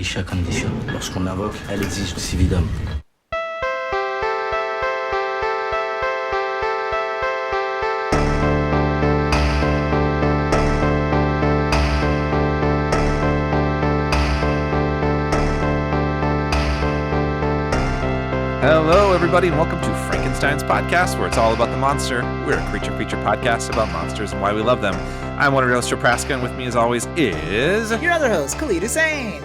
Aisha, Kandisha. Lorsqu'on l'invoque, elle exige cividem. Hello, everybody, and welcome to Frankenstein's podcast, where it's all about the monster. We're a creature feature podcast about monsters and why we love them. I'm one of your hosts, Trapraska, and with me, as always, is your other host, Khalid Hussein.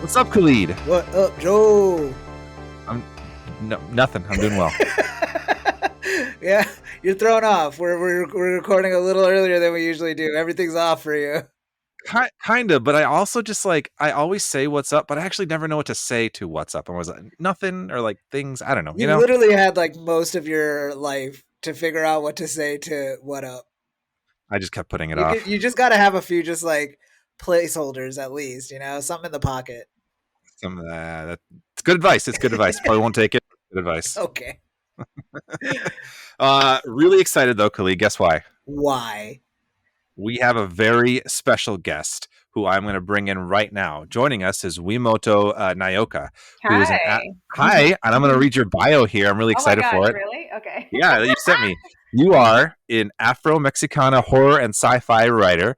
What's up, Khalid? What up, Joe? Nothing. I'm doing well. Yeah, you're thrown off. We're recording a little earlier than we usually do. Everything's off for you. Kind of, but I also just I always say what's up, but I actually never know what to say to what's up. I was like, nothing or like things. I don't know. You literally had like most of your life to figure out what to say to what up. I just kept putting it off. You just got to have a few just like placeholders at least, something in the pocket. That's good advice. It's good advice. Probably won't take it. Good advice. Okay. Really excited though, Khalid. Guess why? Why? We have a very special guest who I'm going to bring in right now. Joining us is Wi-Moto Nyoka. Hi. And I'm going to read your bio here. I'm really excited for it. Really? Okay. Yeah, you sent me. You are an Afro-Mexicana horror and sci-fi writer.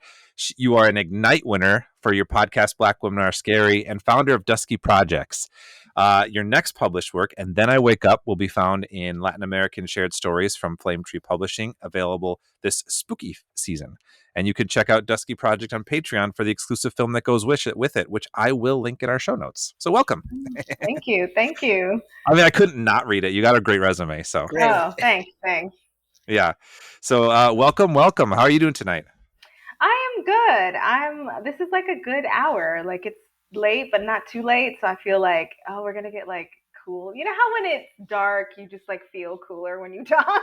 You are an Ignite winner for your podcast, Black Women Are Scary, and founder of Dusky Projects. Your next published work, And Then I Wake Up, will be found in Latin American Shared Stories from Flame Tree Publishing, available this spooky season. And you can check out Dusky Project on Patreon for the exclusive film that goes with it, which I will link in our show notes. So welcome. Thank you. I mean, I couldn't not read it. You got a great resume. So. Great. Oh, thanks. Yeah. So welcome. How are you doing tonight? I am good. This is like a good hour. Like it's late, but not too late. So I feel like, we're going to get like cool. You know how when it's dark, you just like feel cooler when you talk?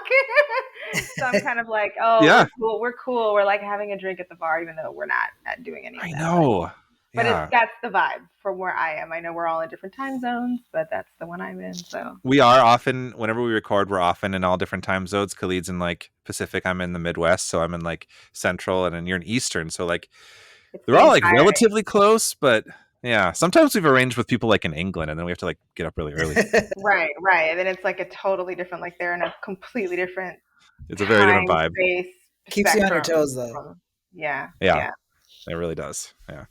So I'm kind of like, yeah. We're cool. We're like having a drink at the bar, even though we're not doing anything. I know. But that's the vibe from where I am. I know we're all in different time zones, but that's the one I'm in. So we are often, whenever we record, we're often in all different time zones. Khalid's in like Pacific. I'm in the Midwest. So I'm in like Central, and then you're in Eastern. So like they're all like relatively close, but yeah. Sometimes we've arranged with people like in England, and then we have to like get up really early. Right. And then it's like a totally different, like they're in a completely different. It's a very different vibe. Keeps you on your toes though. Yeah. It really does. Yeah.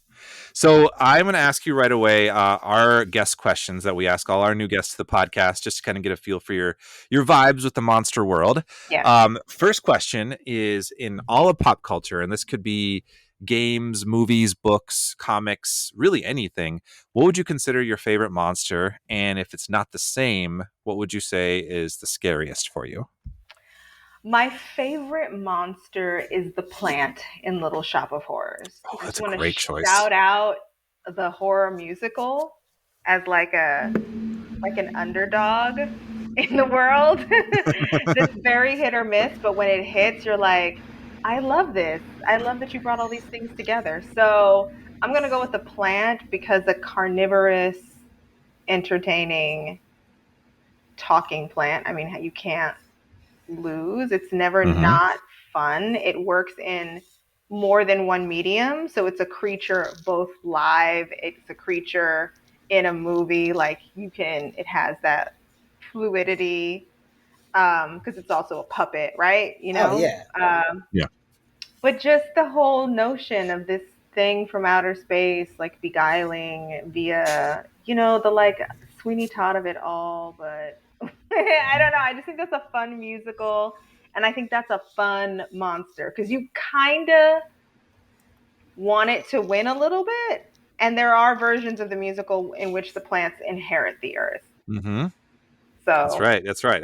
So I'm going to ask you right away our guest questions that we ask all our new guests to the podcast, just to kind of get a feel for your vibes with the monster world. Yeah. First question is in all of pop culture, and this could be games, movies, books, comics, really anything. What would you consider your favorite monster? And if it's not the same, what would you say is the scariest for you? My favorite monster is the plant in Little Shop of Horrors. Oh, that's a great choice. Shout out the horror musical as like an underdog in the world. That's very hit or miss, but when it hits, you're like, I love this. I love that you brought all these things together. So I'm going to go with the plant because a carnivorous, entertaining, talking plant. I mean, you can't lose. It's never not fun. It works in more than one medium. So it's a creature both live, it's a creature in a movie. Like it has that fluidity because it's also a puppet, right? Oh, yeah. Yeah. But just the whole notion of this thing from outer space, like beguiling via, the like Sweeney Todd of it all, but I don't know. I just think that's a fun musical, and I think that's a fun monster because you kind of want it to win a little bit, and there are versions of the musical in which the plants inherit the earth. Mm-hmm. So That's right.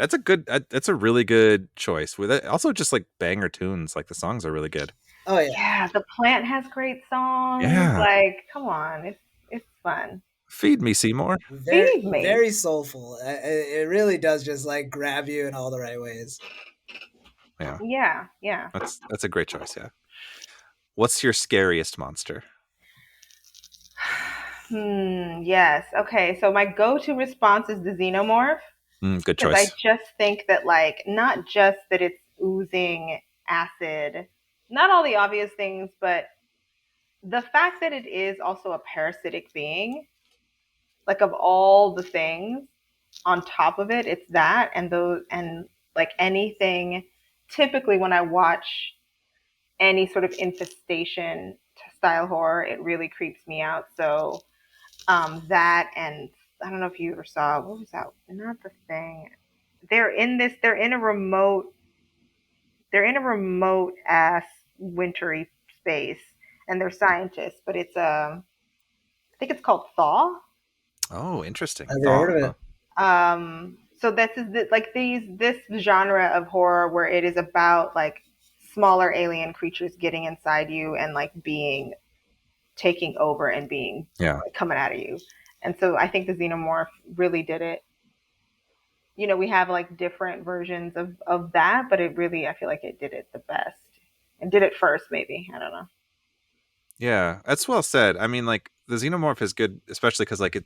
That's a really good choice. With it, also just like banger tunes, like the songs are really good. Oh yeah. Yeah, the plant has great songs. Yeah. Like, come on, it's fun. Feed me, Seymour. Feed me. Very soulful. It really does just like grab you in all the right ways. Yeah. That's a great choice. Yeah. What's your scariest monster? Yes. Okay. So my go-to response is the xenomorph. Good choice. I just think that like, not just that it's oozing acid, not all the obvious things, but the fact that it is also a parasitic being like of all the things on top of it, it's that and those and like anything. Typically, when I watch any sort of infestation style horror, it really creeps me out. So that and I don't know if you ever saw what was that? Not The Thing. They're in this. They're in a remote. They're in a remote ass wintry space, and they're scientists. But it's I think it's called Thaw. Oh, interesting. I've never heard of it. So this is like this genre of horror where it is about like smaller alien creatures getting inside you and like being taking over and being like, coming out of you. And so I think the Xenomorph really did it. You know, we have like different versions of that, but it really, I feel like it did it the best and did it first, maybe. I don't know. Yeah, that's well said. I mean, like the Xenomorph is good, especially because like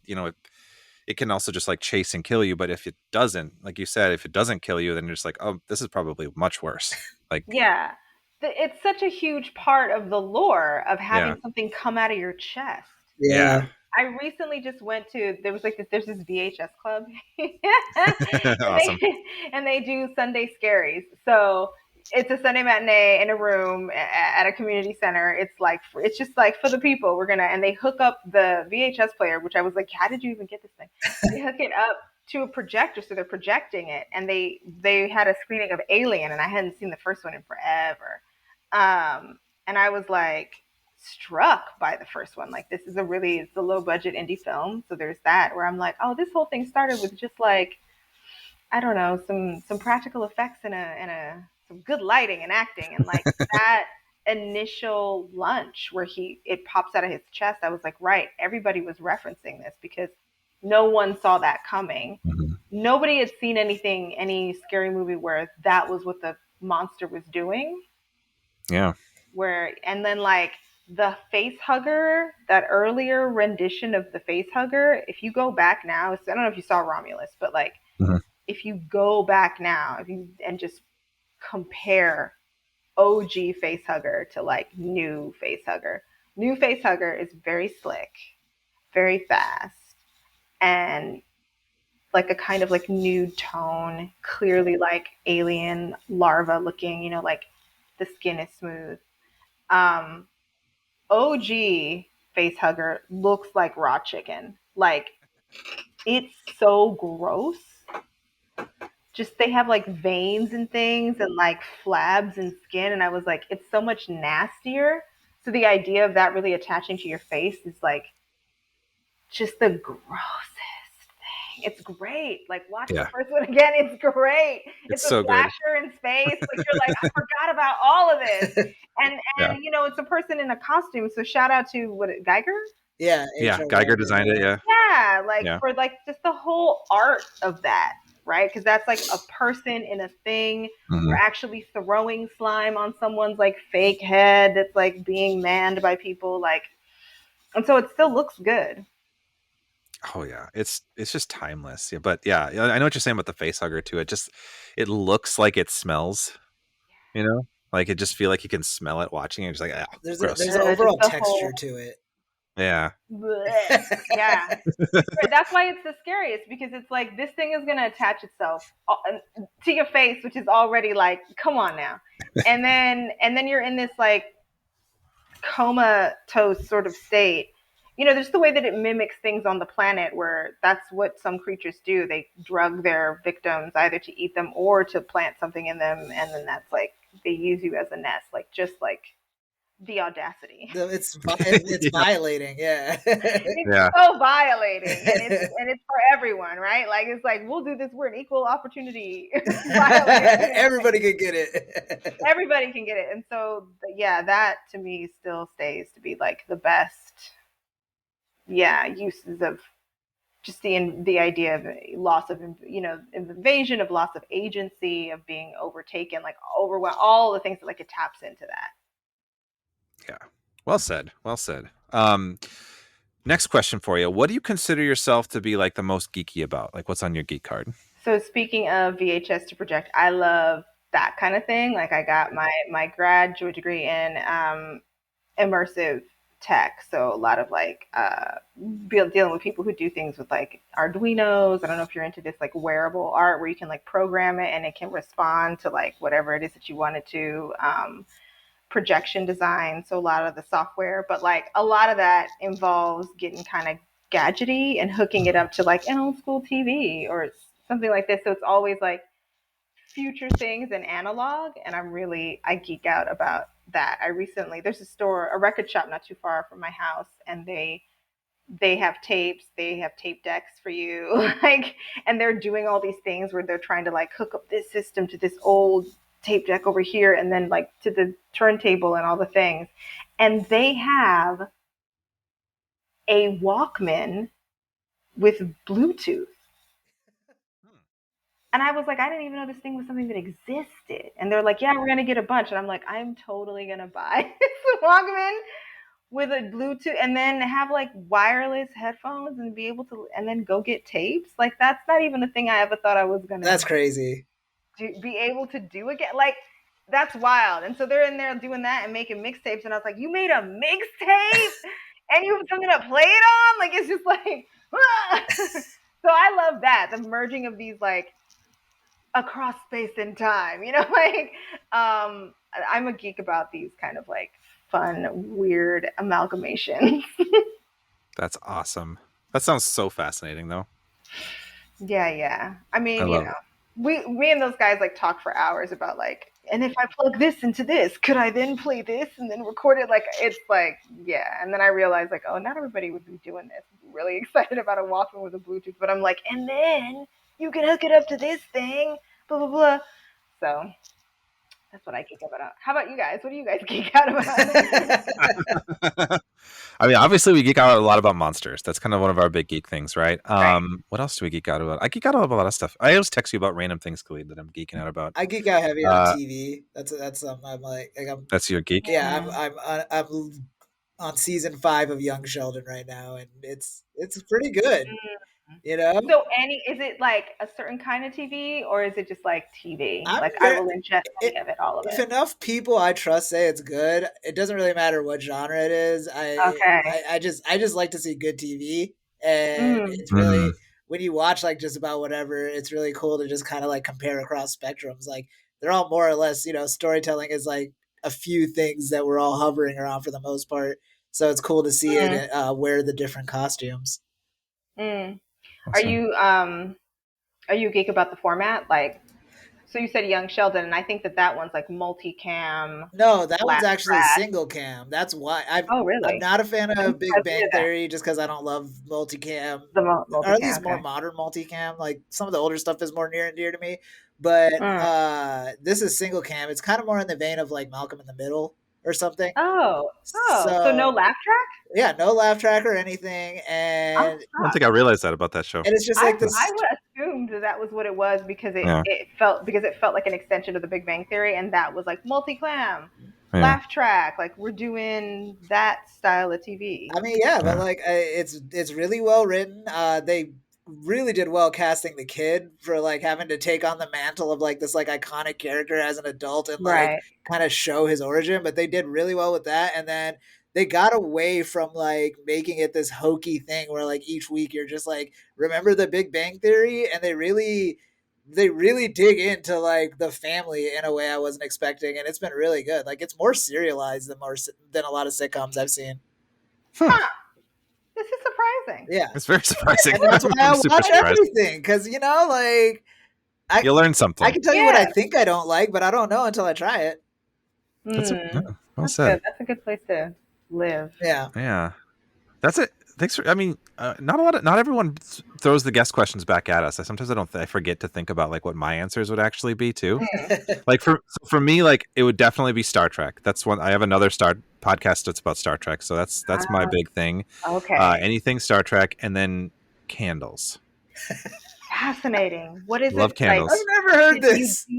it can also just like chase and kill you. But if it doesn't, like you said, if it doesn't kill you, then you're just like, oh, this is probably much worse. Like, yeah, it's such a huge part of the lore of having something come out of your chest. Yeah. I recently just went to there's this VHS club Awesome. and they do Sunday scaries. So it's a Sunday matinee in a room at a community center. It's just like for the people. And they hook up the VHS player, which I was like, how did you even get this thing? They hook it up to a projector, so they're projecting it, and they had a screening of Alien, and I hadn't seen the first one in forever. And I was like struck by the first one. Like, it's a low budget indie film. So there's that where I'm like, oh, this whole thing started with just like, I don't know, some practical effects and some good lighting and acting. And like that initial lunch where it pops out of his chest, I was like, right, everybody was referencing this because no one saw that coming. Mm-hmm. Nobody had seen any scary movie where that was what the monster was doing. Yeah. And then like the face hugger, that earlier rendition of the face hugger, if you go back now, I don't know if you saw Romulus, but like if you go back now, and just compare OG face hugger to like new face hugger is very slick, very fast, and like a kind of like nude tone, clearly like alien larva looking, you know, like the skin is smooth. OG face hugger looks like raw chicken. Like, it's so gross. Just they have like veins and things and like flabs and skin, and I was like, it's so much nastier. So the idea of that really attaching to your face is like just the grossest thing. It's great. Like, watch the first one again. It's great. It's a so slasher in space. Like, you're like, I forgot about all of this. And you know, it's a person in a costume. So shout out to Geiger? Yeah. Geiger designed it. Yeah. Yeah. Like for like just the whole art of that, right? Because that's like a person in a thing. We're actually throwing slime on someone's like fake head that's like being manned by people. Like, and so it still looks good. Oh yeah, it's just timeless. Yeah, but yeah, I know what you're saying about the face hugger too. It looks like it smells. You know, like it just feel like you can smell it watching it. Just like there's gross. an overall texture to it. Yeah. Yeah. That's why it's the scariest, because it's like this thing is gonna attach itself to your face, which is already like, come on now, and then you're in this like comatose sort of state. You know, there's the way that it mimics things on the planet where that's what some creatures do. They drug their victims either to eat them or to plant something in them. And then that's like, they use you as a nest, like just like the audacity. It's violating. Yeah. It's so violating. And it's for everyone, right? Like, it's like, we'll do this. We're an equal opportunity. Everybody can get it. Everybody can get it. And so, yeah, that to me still stays to be like the best uses of just the idea of loss of, you know, invasion, of loss of agency, of being overtaken, like overwhelmed, all the things that like it taps into that. Yeah. Well said. Next question for you. What do you consider yourself to be like the most geeky about? Like, what's on your geek card? So speaking of VHS to project, I love that kind of thing. Like, I got my graduate degree in immersive tech. So a lot of like dealing with people who do things with like Arduinos. I don't know if you're into this like wearable art where you can like program it and it can respond to like whatever it is that you want it to. Projection design, so a lot of the software, but like a lot of that involves getting kind of gadgety and hooking it up to like an old school TV or something like this. So it's always like future things and analog, and I geek out about that. There's a record shop not too far from my house, and they have tapes, they have tape decks for you, like, and they're doing all these things where they're trying to like hook up this system to this old tape deck over here and then like to the turntable and all the things. And they have a Walkman with Bluetooth. And I was like, I didn't even know this thing was something that existed. And they're like, yeah, we're going to get a bunch. And I'm like, I'm totally going to buy this Walkman with a Bluetooth and then have like wireless headphones and be able to, and then go get tapes. Like, that's not even a thing I ever thought I was going to. That's crazy. Be able to do again. Like, that's wild. And so they're in there doing that and making mixtapes. And I was like, you made a mixtape and you have something to play it on? Like, it's just like, ah! So I love that. The merging of these, like, across space and time, you know, like, I'm a geek about these kind of like fun, weird amalgamations. That's awesome. That sounds so fascinating though. Yeah. I mean, you know, me and those guys like talk for hours about like, and if I plug this into this, could I then play this and then record it? Like, it's like, yeah. And then I realized like, oh, not everybody would be doing this. I'm really excited about a Walkman with a Bluetooth, but I'm like, and then you can hook it up to this thing, blah, blah, blah. So that's what I geek out about. How about you guys? What do you guys geek out about? I mean, obviously we geek out a lot about monsters. That's kind of one of our big geek things, right? Right. What else do we geek out about? I geek out about a lot of stuff. I always text you about random things, Khalid, that I'm geeking out about. I geek out heavy on TV. That's something I'm like I'm. That's your geek? Yeah, I'm on season 5 of Young Sheldon right now, and it's pretty good. You know. So is it like a certain kind of TV or is it just like TV? I will ingest any of it, all of it. If enough people I trust say it's good, it doesn't really matter what genre it is. I just like to see good TV, and it's really when you watch like just about whatever, it's really cool to just kind of like compare across spectrums. Like they're all more or less, you know, storytelling is like a few things that we're all hovering around for the most part. So it's cool to see it wear the different costumes. Awesome. Are you geek about the format? Like, so you said Young Sheldon, and I think that one's like multicam. No, that one's actually single cam. That's why I'm not a fan of Big Bang Theory just because I don't love multicam. Or at least more modern multicam. Like some of the older stuff is more near and dear to me. But this is single cam. It's kind of more in the vein of like Malcolm in the Middle or something. So no laugh track? Yeah, no laugh track or anything. And I don't think I realized that about that show. And it's just like this. I would assume that was what it was because it felt like an extension of the Big Bang Theory, and that was like multi-clam, laugh track. Like we're doing that style of TV. I mean, but like it's really well written. They really did well casting the kid for like having to take on the mantle of like this like iconic character as an adult and like kind of show his origin, but they did really well with that. And then they got away from like making it this hokey thing where like each week you're just like, remember the Big Bang Theory? And they really dig into like the family in a way I wasn't expecting. And it's been really good. Like it's more serialized than a lot of sitcoms I've seen. This is surprising. Yeah. It's very surprising. And that's why I watch everything. Because, you know, like... you learn something. I can tell you what I think I don't like, but I don't know until I try it. That's well said. That's a good place to live. Yeah. Yeah. That's it. Thanks for, I mean, not everyone throws the guest questions back at us. Sometimes I forget to think about like what my answers would actually be too. Like for me, like it would definitely be Star Trek. That's one. I have another podcast that's about Star Trek. So that's my big thing. Okay. Anything Star Trek, and then candles. fascinating. What is Love it like? candles. I've never heard this. Do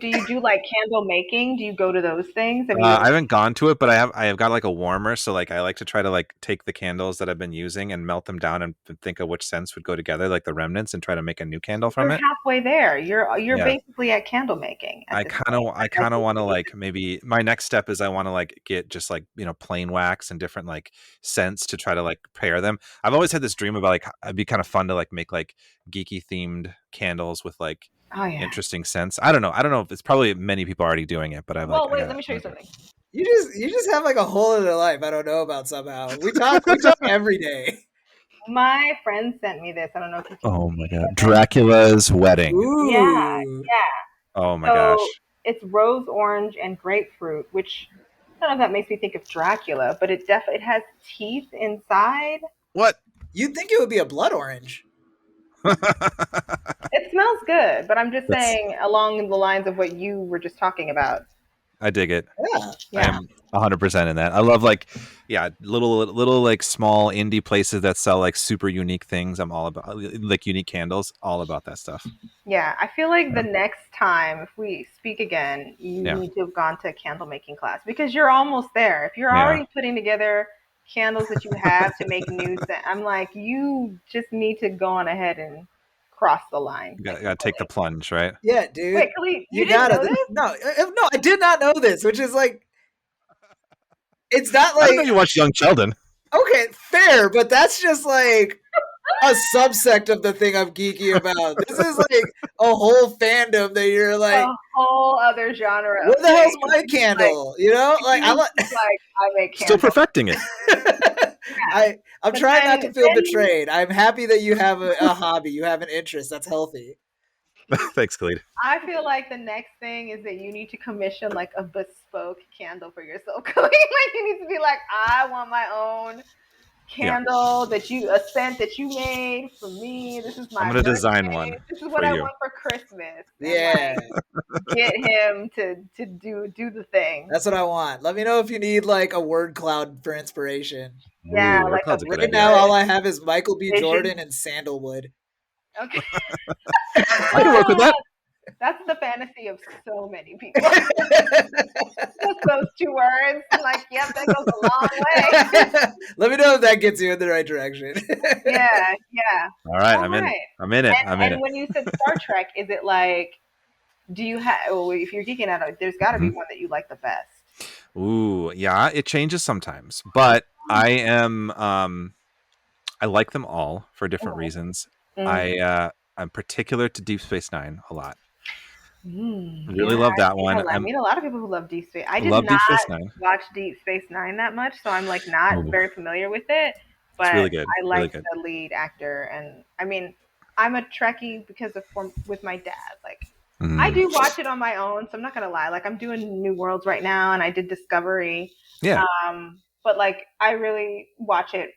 you do like candle making? Do you go to those things? I haven't gone to it, but I have got like a warmer. So like I like to try to like take the candles that I've been using and melt them down and think of which scents would go together, like the remnants, and try to make a new candle from it. Halfway there. You're basically at candle making. I kind of want to like maybe my next step is I want to like get just like plain wax and different like scents to try to like pair them. I've always had this dream about like it'd be kind of fun to like make like geeky themed candles with like interesting scents. I don't know if it's probably many people already doing it, but I've let me show you something. You just have like a whole other life I don't know about somehow. We talk every day. My friend sent me this. I don't know if you can Oh my god. Dracula's Wedding. Ooh. Yeah. Oh my gosh. It's rose orange and grapefruit, which I don't know if that makes me think of Dracula, but it has teeth inside. What? You'd think it would be a blood orange. It smells good, but I'm just saying along the lines of what you were just talking about. I dig it. Yeah. I am 100% in that. I love like, little like small indie places that sell like super unique things. I'm all about like unique candles, all about that stuff. Yeah, I feel like the next time if we speak again, you need to have gone to a candle making class because you're almost there. If you're already putting together candles that you have to make new scent, I'm like, you just need to go on ahead and cross the line. You gotta take the plunge, right? Yeah, dude. Wait, Khalid, you gotta. No, I did not know this, which is like, it's not like. I don't know you watched Young Sheldon. Okay, fair, but that's just like a subsect of the thing I'm geeky about. This is like a whole fandom that you're like a whole other genre. What the hell's my candle? Like, I make candles. Still perfecting it. I'm trying not to feel betrayed. I'm happy that you have a hobby. You have an interest. That's healthy. Thanks, Khalid. I feel like the next thing is that you need to commission like a bespoke candle for yourself. Like you need to be like, I want my own candle a scent that you made for me. This is my I'm gonna design one. This is what I want for Christmas. Yeah. Get him to do the thing. That's what I want. Let me know if you need like a word cloud for inspiration. Yeah, like right now all I have is Michael B. Jordan and sandalwood. Okay. I can work with that. That's the fantasy of so many people. Just those two words. Like, yep, that goes a long way. Let me know if that gets you in the right direction. Yeah. All right, I'm in it. And when you said Star Trek, is it like, do you have, if you're geeking out, there's got to be one that you like the best. Ooh, yeah, it changes sometimes, but I am, I like them all for different reasons. I'm particular to Deep Space Nine a lot. Really love that one. I meet a lot of people who love Deep Space. I did not watch Deep Space Nine that much, so I'm like not very familiar with it. But really good. I like the lead actor, and I mean, I'm a Trekkie because with my dad. Like, I do watch it on my own, so I'm not gonna lie. Like, I'm doing New Worlds right now, and I did Discovery. Yeah. But like, I really watch it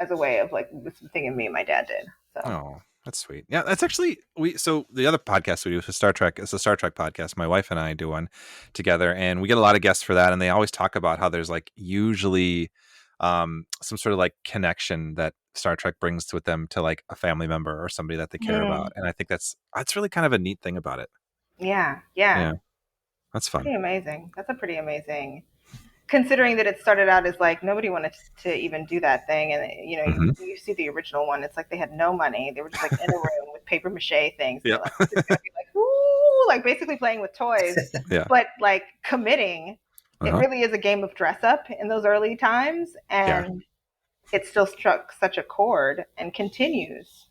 as a way of like this thing me and my dad did. So. Oh. That's sweet. Yeah, that's actually so the other podcast we do is Star Trek. It's a Star Trek podcast. My wife and I do one together, and we get a lot of guests for that. And they always talk about how there's like usually some sort of like connection that Star Trek brings with them to like a family member or somebody that they care about. And I think that's really kind of a neat thing about it. Yeah. That's fun. Pretty amazing. That's a pretty amazing. Considering that it started out as like nobody wanted to even do that thing, and you see the original one, it's like they had no money. They were just like in a room with paper mache things. Yeah. Like, it's gonna be like, ooh, like basically playing with toys. Yeah. But like committing, it really is a game of dress up in those early times, and it still struck such a chord and continues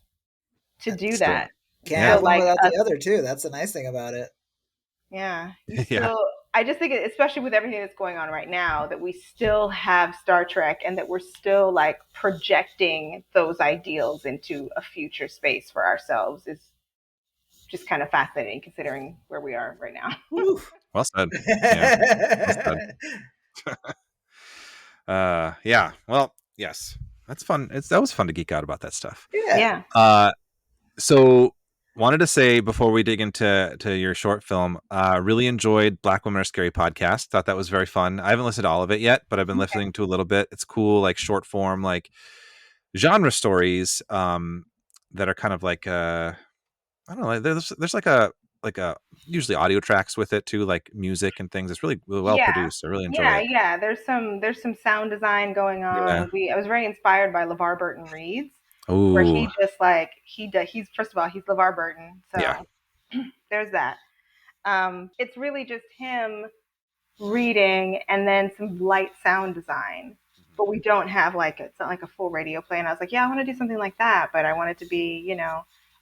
to do that. Can't have one without the other too. That's the nice thing about it. Yeah. I just think, especially with everything that's going on right now, that we still have Star Trek and that we're still like projecting those ideals into a future space for ourselves is just kind of fascinating considering where we are right now. Well said. Yeah. Well said. Well, yes, that's fun. That was fun to geek out about that stuff. Yeah. So wanted to say before we dig into your short film, really enjoyed Black Women Are Scary podcast. Thought that was very fun. I haven't listened to all of it yet, but I've been listening to a little bit. It's cool, like short form, like genre stories that are kind of like I don't know. There's like a usually audio tracks with it too, like music and things. It's really well Yeah. produced. I really enjoy it. Yeah. There's some sound design going Yeah. on. I was very inspired by LeVar Burton Reed's, where Oh, he just like he's first of all he's LeVar Burton, yeah. so there's that. It's really just him reading and then some light sound design. But we don't have like it's not like a full radio play. And I was like, yeah, I want to do something like that, but I want it to be,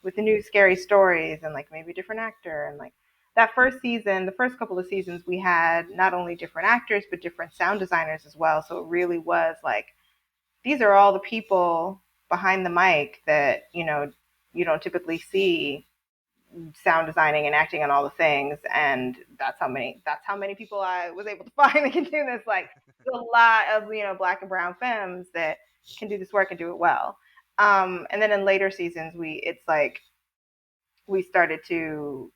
with the new scary stories and like maybe a different actor. And like that first season, the first couple of seasons, we had not only different actors but different sound designers as well. So it really was like these are all the people behind the mic that you don't typically see sound designing and acting on all the things, and that's how many people I was able to find that can do this. Like there's a lot of black and brown femmes that can do this work and do it well. And then in later seasons we started to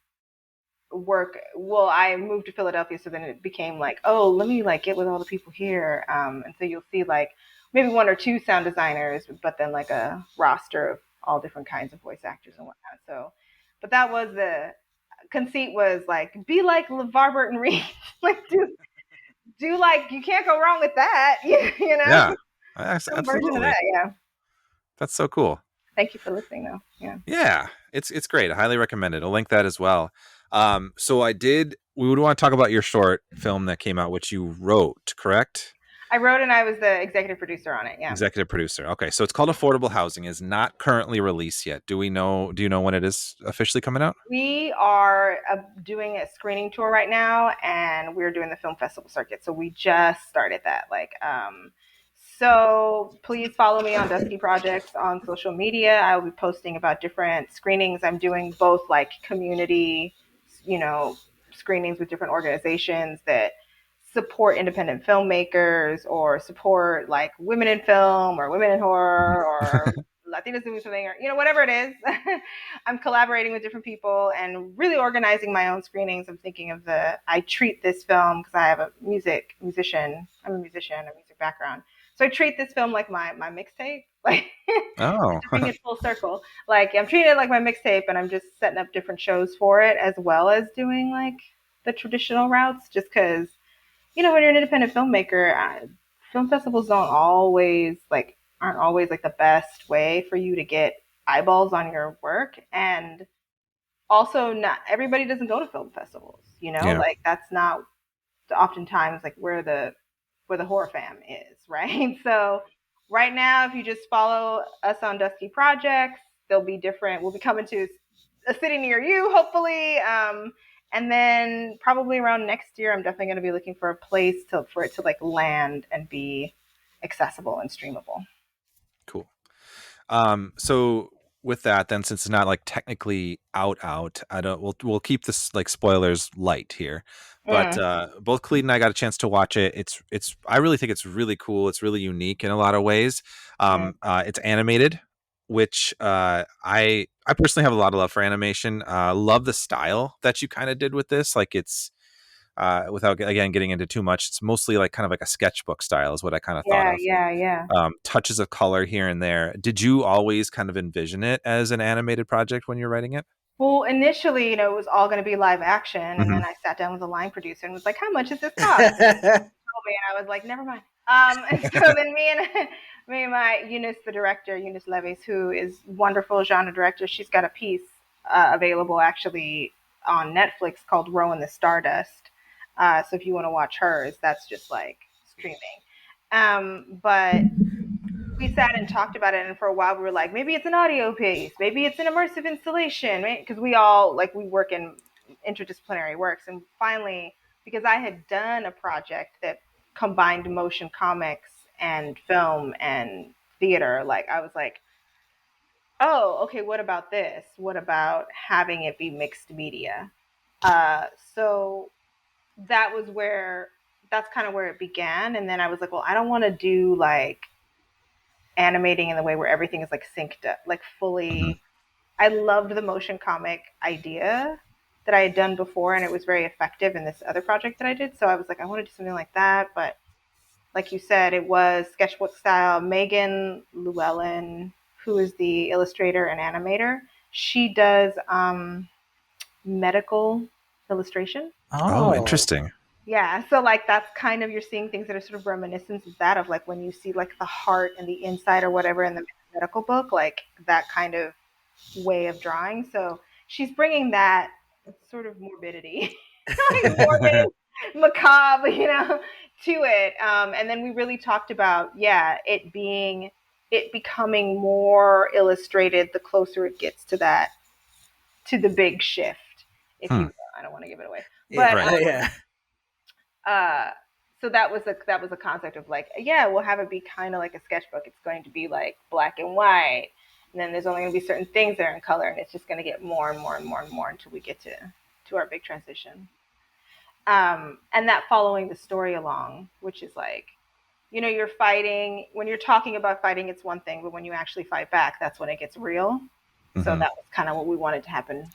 work. Well, I moved to Philadelphia, so then it became like, oh, let me like get with all the people here. And so you'll see like maybe one or two sound designers, but then like a roster of all different kinds of voice actors and whatnot. So, but that was the conceit, was like be like LeVar Burton Reed, like do like you can't go wrong with that, you know. Yeah, Some version of absolutely. that, yeah. That's so cool. Thank you for listening, though. Yeah. Yeah, it's great. I highly recommend it. I'll link that as well. So we would want to talk about your short film that came out, which you wrote, correct? I wrote and I was the executive producer on it. Yeah. Executive producer. Okay, so it's called Affordable Housing. Is not currently released yet. Do you know when it is officially coming out? We are doing a screening tour right now, and we're doing the film festival circuit. So we just started that. So please follow me on Dusky Projects on social media. I will be posting about different screenings. I'm doing both like community, screenings with different organizations that support independent filmmakers or support like women in film or women in horror or Latinas doing something, or whatever it is. I'm collaborating with different people and really organizing my own screenings. I'm thinking of I treat this film because I have a musician, a music background. So I treat this film like my mixtape, like Oh, to bring it full circle. Like I'm treating it like my mixtape, and I'm just setting up different shows for it as well as doing like the traditional routes, just because when you're an independent filmmaker, film festivals aren't always like the best way for you to get eyeballs on your work. And also not everybody doesn't go to film festivals, yeah. like that's not oftentimes like where the horror fam is, right? So right now, if you just follow us on Dusky Projects, we'll be coming to a city near you, hopefully. And then probably around next year, I'm definitely going to be looking for a place for it to like land and be accessible and streamable. Cool. So with that, then, since it's not like technically out, we'll keep this like spoilers light here. But both Khalid and I got a chance to watch it. I really think it's really cool. It's really unique in a lot of ways. It's animated, which I personally have a lot of love for animation. Love the style that you kind of did with this. Like it's without again getting into too much, it's mostly like kind of like a sketchbook style is what I kind of thought of. Yeah. Touches of color here and there. Did you always kind of envision it as an animated project when you're writing it? Well, initially, it was all going to be live action, and then I sat down with a line producer and was like, "How much does this cost?" And I was like, "Never mind." And so then me and my Eunice, the director, Eunice Levis, who is wonderful genre director, she's got a piece available actually on Netflix called "Row in the Stardust." So if you want to watch hers, that's just like streaming. But we sat and talked about it, and for a while we were like, maybe it's an audio piece, maybe it's an immersive installation, right? Because we all we work in interdisciplinary works, and finally, because I had done a project that combined motion comics and film and theater, I was like, oh, okay, what about this? What about having it be mixed media? So that's kind of where it began. And then I was like, well, I don't want to do animating in the way where everything is synced up, fully. I loved the motion comic idea that I had done before, and it was very effective in this other project that I did. So I was like, I want to do something like that. But like you said, it was sketchbook style. Megan Llewellyn, who is the illustrator and animator, She does medical illustration. Oh, interesting. Yeah, so like that's kind of, you're seeing things that are sort of reminiscent of that, of like when you see like the heart and the inside or whatever in the medical book, like that kind of way of drawing. So she's bringing that sort of morbidity, like morbid and macabre, to it. And then we really talked about, it becoming more illustrated the closer it gets to that, to the big shift, if you will. I don't want to give it away, but so that was a concept of like, we'll have it be kind of like a sketchbook. It's going to be like black and white, and then there's only going to be certain things that are in color, and it's just going to get more and more and more and more until we get to our big transition. And that following the story along, which is like, you're fighting. When you're talking about fighting, it's one thing, but when you actually fight back, that's when it gets real. Mm-hmm. So that was kind of what we wanted to happen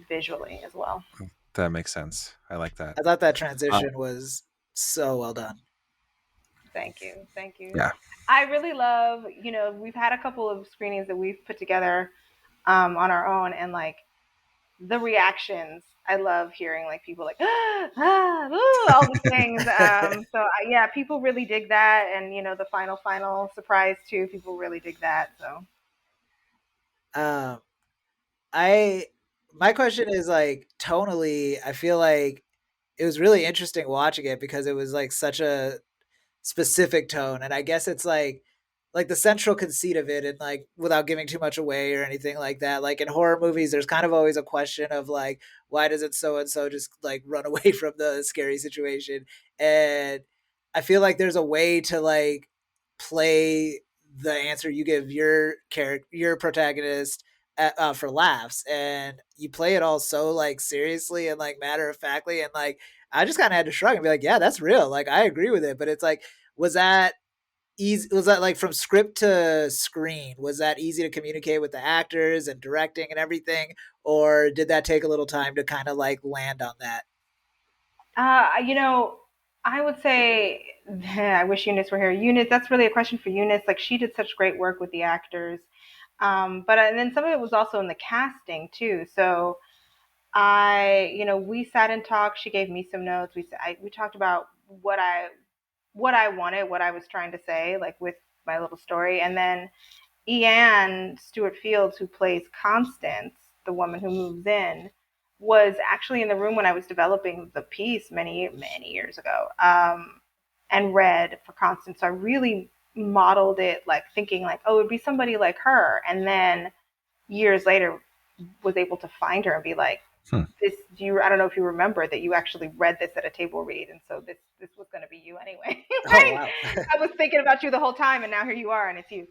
visually as well. That makes sense. I like that. I thought that transition was so well done. Thank you. Yeah. I really love, we've had a couple of screenings that we've put together on our own, and like the reactions, I love hearing like people like, all the things. So people really dig that. And, the final surprise too, people really dig that. So. My question is like, tonally, I feel like it was really interesting watching it because it was like such a specific tone. And I guess it's like the central conceit of it, and like without giving too much away or anything like that, like in horror movies, there's kind of always a question of like, why doesn't so-and-so just like run away from the scary situation? And I feel like there's a way to like play the answer you give your protagonist for laughs, and you play it all so like seriously and like matter of factly, and like I just kind of had to shrug and be like, yeah, that's real, like I agree with it. But it's like, was that easy? Was that like from script to screen, was that easy to communicate with the actors and directing and everything, or did that take a little time to kind of like land on that? I would say, I wish Eunice were here. Eunice, that's really a question for Eunice. Like, she did such great work with the actors. But and then some of it was also in the casting too. So we sat and talked. She gave me some notes. We talked about what I wanted, what I was trying to say, like with my little story. And then Ian Stewart Fields, who plays Constance, the woman who moves in, was actually in the room when I was developing the piece many, many years ago, and read for Constance. So I really modeled it, like thinking like, oh, it'd be somebody like her. And then years later was able to find her and be like, I don't know if you remember that you actually read this at a table read. And so this was going to be you anyway. Right? Oh, wow. I was thinking about you the whole time, and now here you are, and it's you.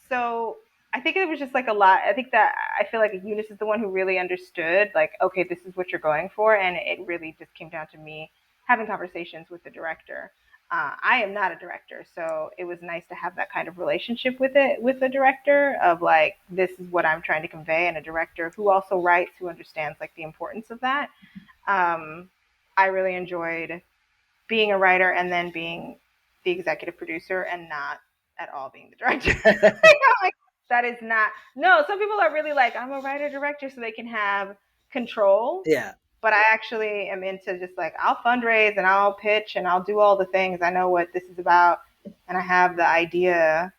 So I think it was just like a lot. I feel like Eunice is the one who really understood, like, okay, this is what you're going for. And it really just came down to me having conversations with the director. I am not a director, so it was nice to have that kind of relationship with the director of like, this is what I'm trying to convey, and a director who also writes, who understands like the importance of that. I really enjoyed being a writer and then being the executive producer and not at all being the director. Like, that is not, no, some people are really like, I'm a writer director so they can have control. Yeah. But I actually am into just like, I'll fundraise and I'll pitch and I'll do all the things. I know what this is about and I have the idea.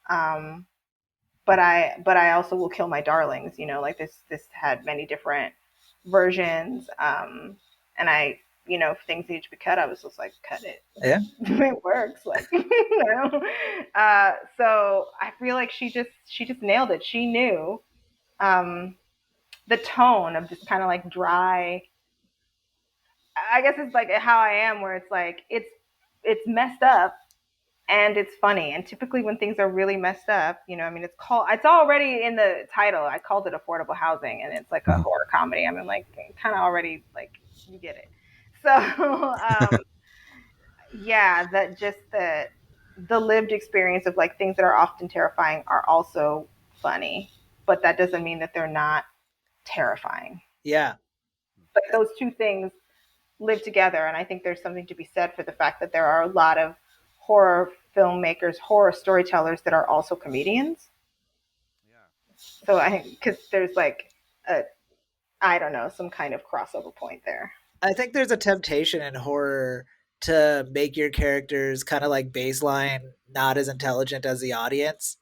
But I also will kill my darlings, like this had many different versions. And I, if things need to be cut, I was just like, cut it. Yeah. It works. Like, so I feel like she just nailed it. She knew, the tone of just kind of like dry, I guess it's like how I am, where it's like, it's messed up and it's funny. And typically when things are really messed up, it's already in the title. I called it affordable housing, and it's like a horror comedy. I mean, like, kind of already, like, you get it. So, that just the lived experience of like things that are often terrifying are also funny, but that doesn't mean that they're not terrifying. Yeah. But those two things live together. And I think there's something to be said for the fact that there are a lot of horror filmmakers, horror storytellers that are also comedians. So I think because there's like I don't know, some kind of crossover point there. I think there's a temptation in horror to make your characters kind of like baseline not as intelligent as the audience,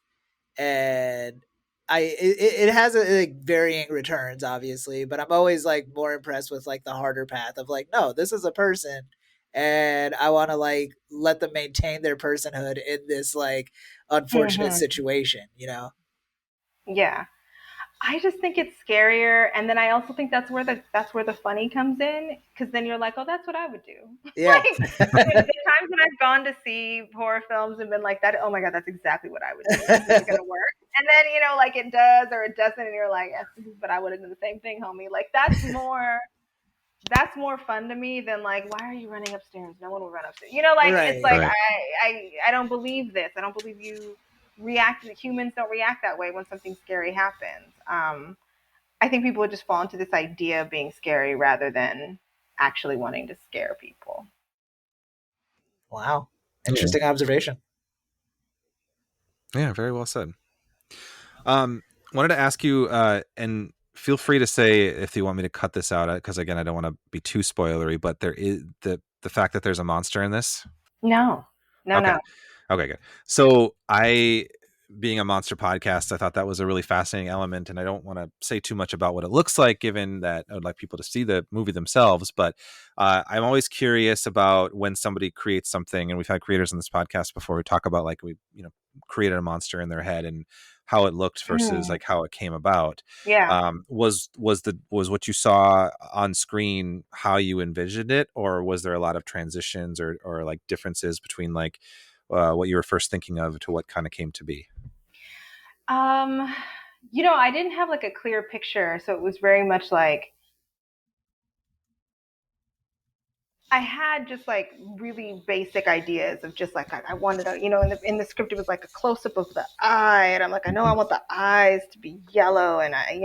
and it has like varying returns, obviously, but I'm always like more impressed with like the harder path of like, no, this is a person, and I want to like let them maintain their personhood in this like unfortunate situation, you know? Yeah. I just think it's scarier, and then I also think that's where the funny comes in, because then you're like, oh, that's what I would do. Yeah. Like the times when I've gone to see horror films and been like that, oh my god, that's exactly what I would do. This is gonna work, and then like it does or it doesn't, and you're like, yes, but I would have done the same thing, homie. Like that's more fun to me than like, why are you running upstairs? No one will run upstairs. Like Right. it's like Right. I don't believe this. I don't believe you react. Humans don't react that way when something scary happens. I think people would just fall into this idea of being scary rather than actually wanting to scare people. Wow. Interesting observation. Yeah, very well said. Wanted to ask you, and feel free to say if you want me to cut this out, because again, I don't want to be too spoilery, but there is the fact that there's a monster in this. No. Okay, good. So being a monster podcast, I thought that was a really fascinating element, and I don't want to say too much about what it looks like, given that I would like people to see the movie themselves. But I'm always curious about when somebody creates something, and we've had creators on this podcast before who talk about like we created a monster in their head and how it looked versus like how it came about. Yeah. Was what you saw on screen how you envisioned it, or was there a lot of transitions or like differences between like what you were first thinking of to what kind of came to be? I didn't have like a clear picture, so it was very much like I had just like really basic ideas of just like I wanted to, in the script it was like a close up of the eye, and I'm like, I know I want the eyes to be yellow, and I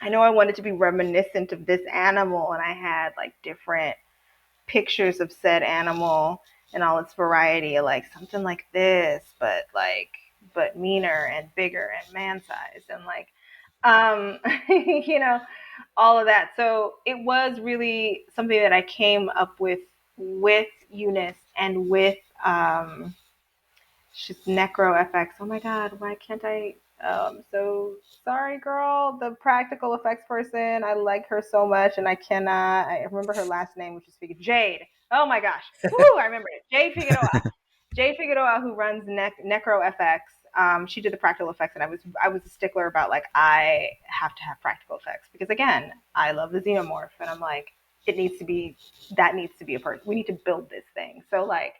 know I wanted to be reminiscent of this animal, and I had like different pictures of said animal and all its variety, like something like this, but meaner and bigger and man-sized, and like you know, all of that. So it was really something that I came up with Eunice and with she's Necro FX. Oh my god, why can't I? So sorry, girl. The practical effects person. I like her so much, and I cannot. I remember her last name, which is Jade. Oh my gosh. Woo! I remember it. Jade Figueroa. Jade Figueroa, who runs Necro FX. She did the practical effects, and I was a stickler about like I have to have practical effects because again, I love the xenomorph, and I'm like it needs to be a person. We need to build this thing. So like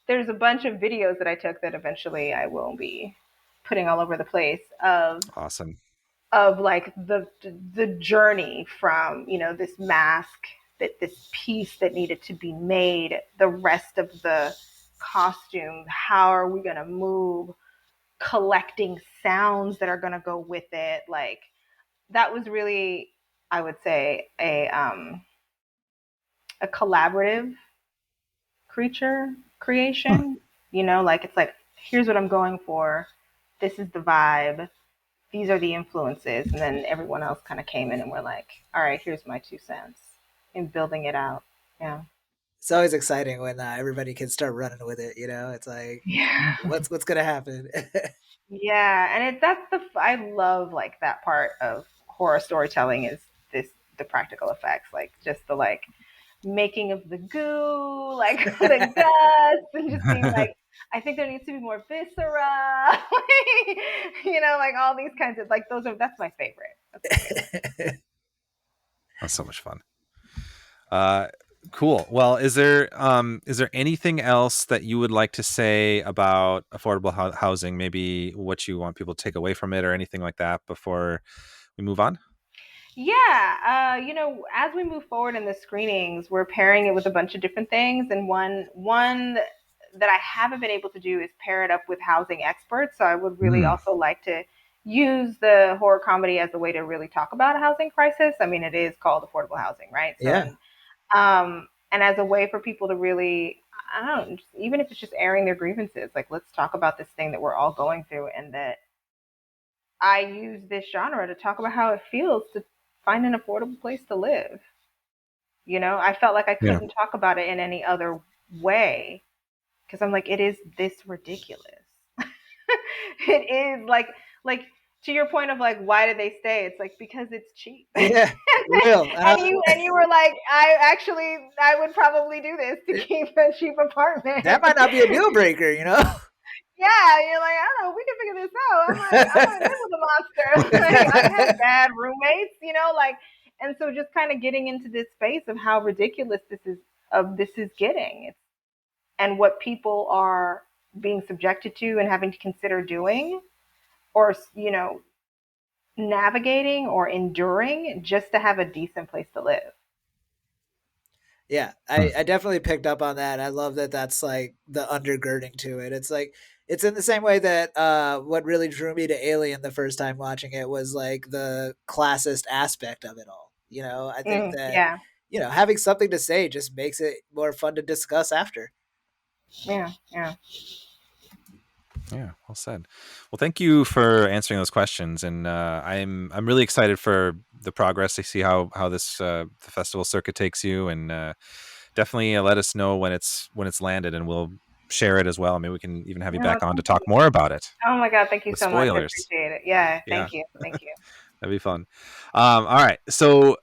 there's a bunch of videos that I took that eventually I will be putting all over the place Awesome. of like the journey from this mask, this piece that needed to be made, the rest of the costume, how are we going to move, collecting sounds that are going to go with it. Like that was really, I would say, a collaborative creation. Like it's like, here's what I'm going for, this is the vibe, these are the influences, and then everyone else kind of came in and we're like, all right, here's my 2 cents in building it out. Yeah. It's always exciting when everybody can start running with it. It's like, Yeah. what's gonna happen? Yeah, and I love like that part of horror storytelling is the practical effects, like just the like making of the goo, like the dust, and just being like, I think there needs to be more viscera, like all these kinds of like that's my favorite. That's so much fun. Cool. Well, is there anything else that you would like to say about affordable housing? Maybe what you want people to take away from it, or anything like that, before we move on? Yeah, as we move forward in the screenings, we're pairing it with a bunch of different things, and one that I haven't been able to do is pair it up with housing experts. So I would really also like to use the horror comedy as a way to really talk about a housing crisis. I mean, it is called affordable housing, right? So, Yeah. and as a way for people to really, I don't know, even if it's just airing their grievances, like let's talk about this thing that we're all going through, and that I use this genre to talk about how it feels to find an affordable place to live. You know, I felt like I couldn't talk about it in any other way because I'm like, it is this ridiculous. It is like to your point of like, why did they stay? It's like because it's cheap. Yeah, real. and you were like, I would probably do this to keep a cheap apartment. That might not be a deal breaker, you know? Yeah, you're like, I don't know, we can figure this out. I might live with a monster. Like, I have bad roommates, you know, like, and so just kind of getting into this space of how ridiculous this is getting, and what people are being subjected to and having to consider doing, or you know, navigating or enduring just to have a decent place to live. Yeah, I definitely picked up on that. I love that that's like the undergirding to it. It's like, it's in the same way that what really drew me to Alien the first time watching it was like the classist aspect of it all. You know, I think that, you know, having something to say just makes it more fun to discuss after. Yeah. Yeah, well said. Well, thank you for answering those questions, and I'm really excited for the progress to see how this the festival circuit takes you, and definitely let us know when it's landed, and we'll share it as well. Maybe we can even have you back on to talk more about it. Oh my God, thank you so much. I Spoilers. appreciate it. Yeah, thank you. That'd be fun. All right, so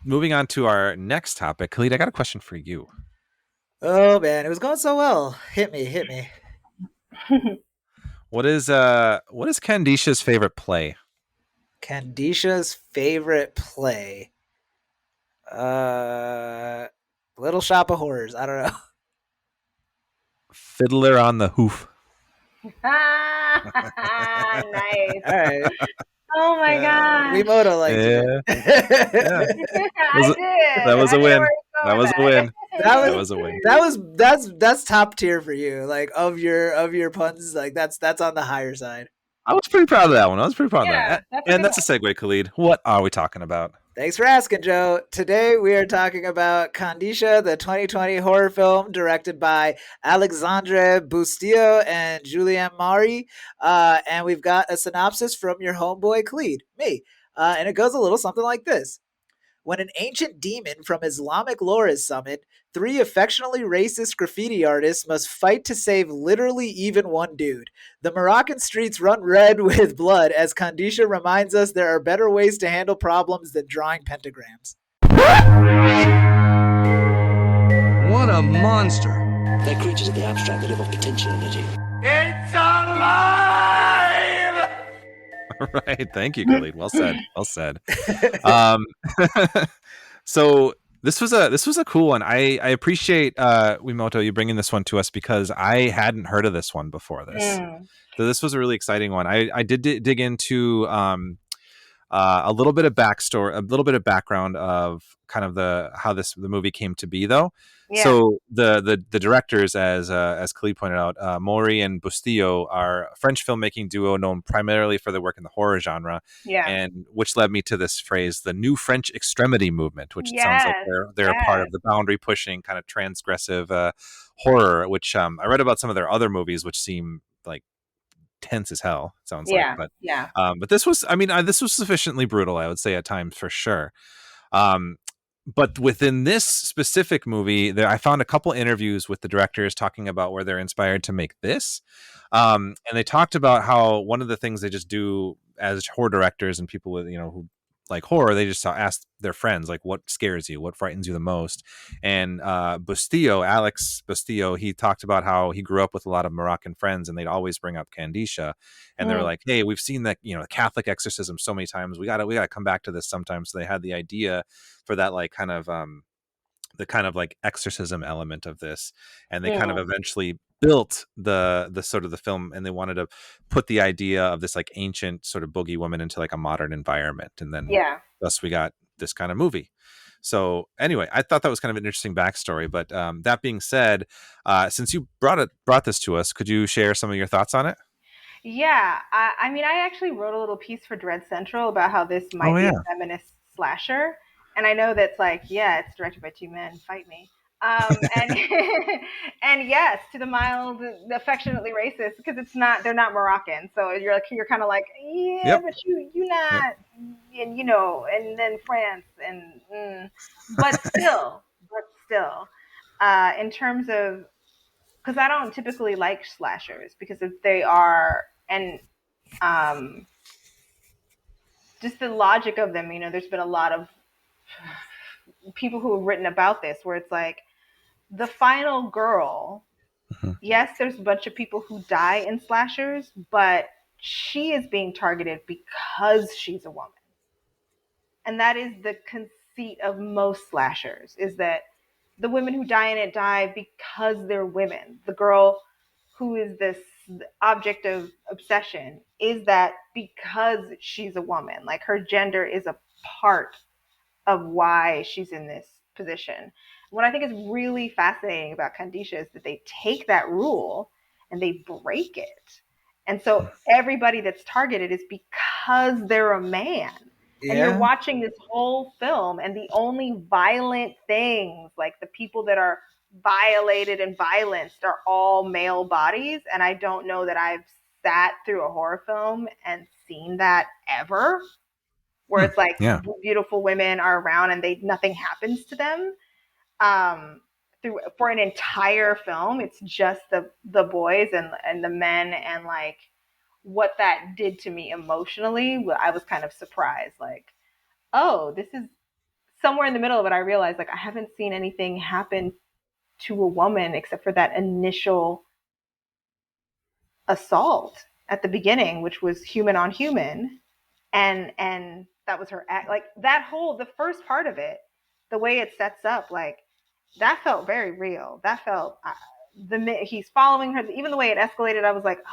moving on to our next topic, Khalid, I got a question for you. Oh man, it was going so well. Hit me. What is Kandisha's favorite play? Kandisha's favorite play. Little Shop of Horrors. I don't know. Fiddler on the Hoof. Nice. All right. Oh my God. Wi-Moto liked it. I did. That was a win. That was a win. That was a win. That's top tier for you. Like of your puns, like that's on the higher side. I was pretty proud of that one. That's a segue, Khalid. What are we talking about? Thanks for asking, Joe. Today we are talking about Qandicha, the 2020 horror film directed by Alexandre Bustillo and Julien Maury. And we've got a synopsis from your homeboy Khalid, me. And it goes a little something like this. When an ancient demon from Islamic lore is summoned, 3 affectionately racist graffiti artists must fight to save literally even one dude. The Moroccan streets run red with blood as Kandisha reminds us there are better ways to handle problems than drawing pentagrams. What a monster! They're creatures of the abstract that live off potential energy. It's alive! Right. Thank you, Khalid. Well said. Well said. So this was a cool one. I appreciate Wi-Moto you bringing this one to us because I hadn't heard of this one before this. So this was a really exciting one. I did dig into a little bit of backstory, a little bit of background of kind of how the movie came to be, though. Yeah. So the directors, as Khalid pointed out, Maury and Bustillo are a French filmmaking duo known primarily for their work in the horror genre. Yeah. And which led me to this phrase, the new French extremity movement, which sounds like they're a part of the boundary pushing kind of transgressive horror, which I read about some of their other movies, which seem like tense as hell, it sounds like. But this was, this was sufficiently brutal, I would say, at times, for sure. But within this specific movie, I found a couple interviews with the directors talking about where they're inspired to make this. And they talked about how one of the things they just do as horror directors and people with, who like horror, they just ask their friends, like, what scares you? What frightens you the most? And Alex Bustillo, he talked about how he grew up with a lot of Moroccan friends and they'd always bring up Kandisha. And they were like, hey, we've seen that, Catholic exorcism so many times. We gotta come back to this sometime. So they had the idea for that, like, kind of the kind of like exorcism element of this. And they kind of eventually built the sort of the film, and they wanted to put the idea of this like ancient sort of boogie woman into like a modern environment, and then thus we got this kind of movie. So anyway, I thought that was kind of an interesting backstory. But that being said, since you brought this to us, could you share some of your thoughts on it? Yeah, I actually wrote a little piece for Dread Central about how this might be a feminist slasher, and I know that's like, it's directed by 2 men, fight me. And and yes, to the mild, affectionately racist, because they're not Moroccan, so you're kind of like, yeah, Yep. but you Yep. not, and and then France, and but still, in terms of, because I don't typically like slashers, because if they are, and um, just the logic of them, there's been a lot of people who have written about this, where it's like the final girl. Mhm. Yes, there's a bunch of people who die in slashers, but she is being targeted because she's a woman. And that is the conceit of most slashers, is that the women who die in it die because they're women. The girl who is this object of obsession is that because she's a woman. Like, her gender is a part of why she's in this position. What I think is really fascinating about Kandisha is that they take that rule and they break it. And so everybody that's targeted is because they're a man. And you're Yeah. watching this whole film, and the only violent things, like the people that are violated and violenced, are all male bodies. And I don't know that I've sat through a horror film and seen that ever, where it's like Yeah. beautiful women are around and nothing happens to them. For an entire film, it's just the boys and the men, and like what that did to me emotionally. I was kind of surprised, like, oh, this is somewhere in the middle of it. I realized, like, I haven't seen anything happen to a woman except for that initial assault at the beginning, which was human on human, and that was her act. Like, the first part of it, the way it sets up, like, that felt very real. That felt, he's following her, even the way it escalated, I was like,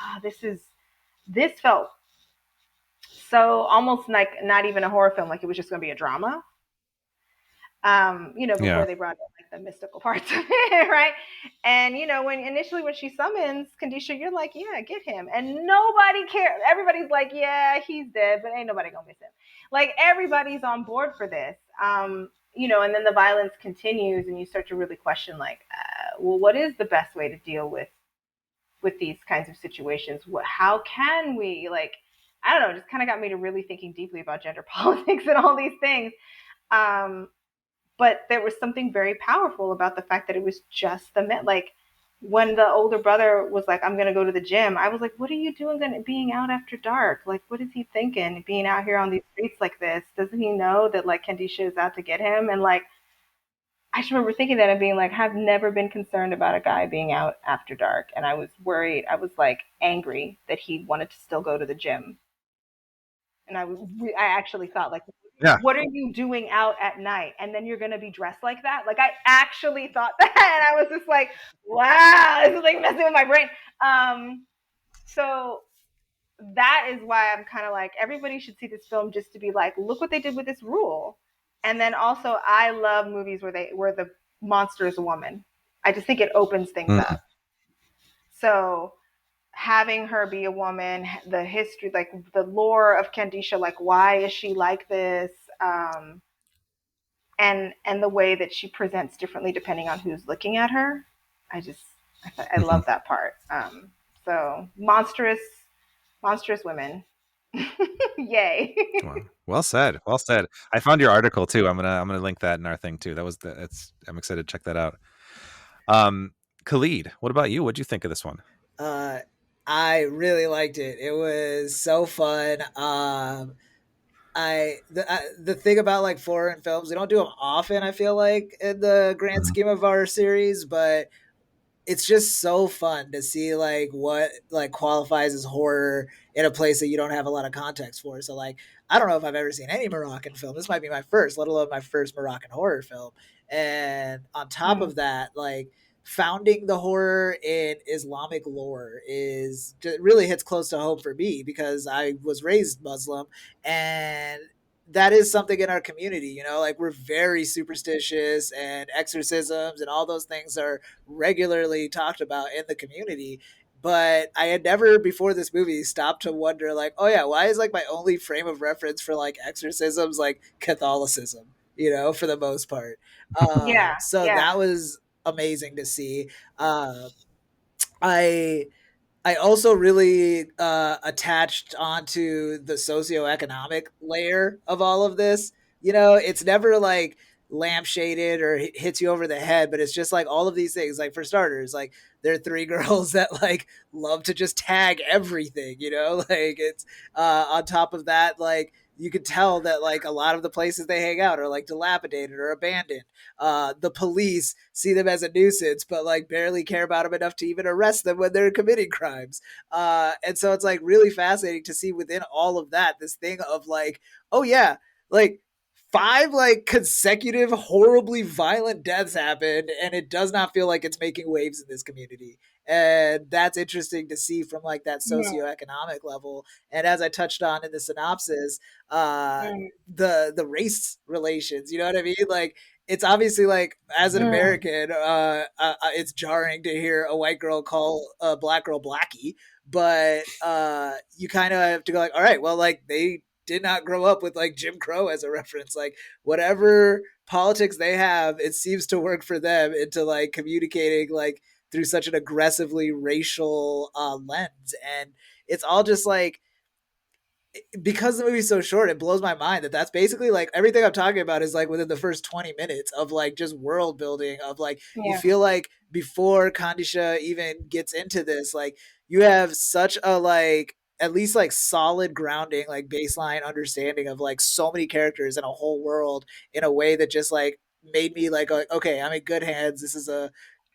this felt so almost like not even a horror film, like it was just going to be a drama. Before Yeah. they brought in like the mystical parts of it, right? And when she summons Kandisha, you're like, yeah, get him, and nobody cares. Everybody's like, yeah, he's dead, but ain't nobody gonna miss him. Like, everybody's on board for this, and then the violence continues, and you start to really question, like, well, what is the best way to deal with these kinds of situations? How can we, like, I don't know, just kind of got me to really thinking deeply about gender politics and all these things. But there was something very powerful about the fact that it was just the men. Like, when the older brother was like, I'm going to go to the gym, I was like, what are you doing being out after dark? Like, what is he thinking, being out here on these streets like this? Doesn't he know that, like, Kandisha is out to get him? And, like, I just remember thinking that and being like, I've never been concerned about a guy being out after dark. And I was worried. I was, like, angry that he wanted to still go to the gym. And I actually thought, like, Yeah. what are you doing out at night? And then you're going to be dressed like that? Like, I actually thought that. And I was just like, wow, this is like messing with my brain. So that is why I'm kind of like, everybody should see this film just to be like, look what they did with this rule. And then also, I love movies where the monster is a woman. I just think it opens things up. So having her be a woman, the history, like the lore of Kandisha, like, why is she like this? And the way that she presents differently depending on who's looking at her. I love that part. So monstrous women. Yay. Well said. Well said. I found your article too. I'm gonna link that in our thing too. I'm excited to check that out. Khalid, what about you? What'd you think of this one? I really liked it. It was so fun. The thing about like foreign films, we don't do them often, I feel like, in the grand scheme of our series, but it's just so fun to see like what like qualifies as horror in a place that you don't have a lot of context for. So like, I don't know if I've ever seen any Moroccan film. This might be my first, let alone my first Moroccan horror film. And on top of that, like, founding the horror in Islamic lore really hits close to home for me because I was raised Muslim, and that is something in our community, like we're very superstitious, and exorcisms and all those things are regularly talked about in the community. But I had never before this movie stopped to wonder, like, oh yeah, why is like my only frame of reference for like exorcisms like Catholicism, for the most part. Yeah. So Yeah. that was amazing to see. I I also really attached onto the socioeconomic layer of all of this. You know, it's never like lampshaded or hits you over the head, but it's just like all of these things. Like for starters, like there are three girls that like love to just tag everything. You know, like it's on top of that, like you could tell that like a lot of the places they hang out are like dilapidated or abandoned. The police see them as a nuisance, but like barely care about them enough to even arrest them when they're committing crimes. And so it's like really fascinating to see within all of that this thing of like, oh yeah, like five like consecutive horribly violent deaths happened, and it does not feel like it's making waves in this community. And that's interesting to see from like that socioeconomic level. And as I touched on in the synopsis, the race relations, you know what I mean? Like it's obviously like as an American, it's jarring to hear a white girl call a black girl Blackie, but you kind of have to go like, all right, well, like they did not grow up with like Jim Crow as a reference. Like whatever politics they have, it seems to work for them into like communicating like through such an aggressively racial lens, and it's all just like because the movie's so short, it blows my mind that that's basically like everything I'm talking about is like within the first 20 minutes of like just world building of like you feel like before Kandisha even gets into this, like you have such a like at least like solid grounding, like baseline understanding of like so many characters in a whole world in a way that just like made me like okay, I'm in good hands. This is a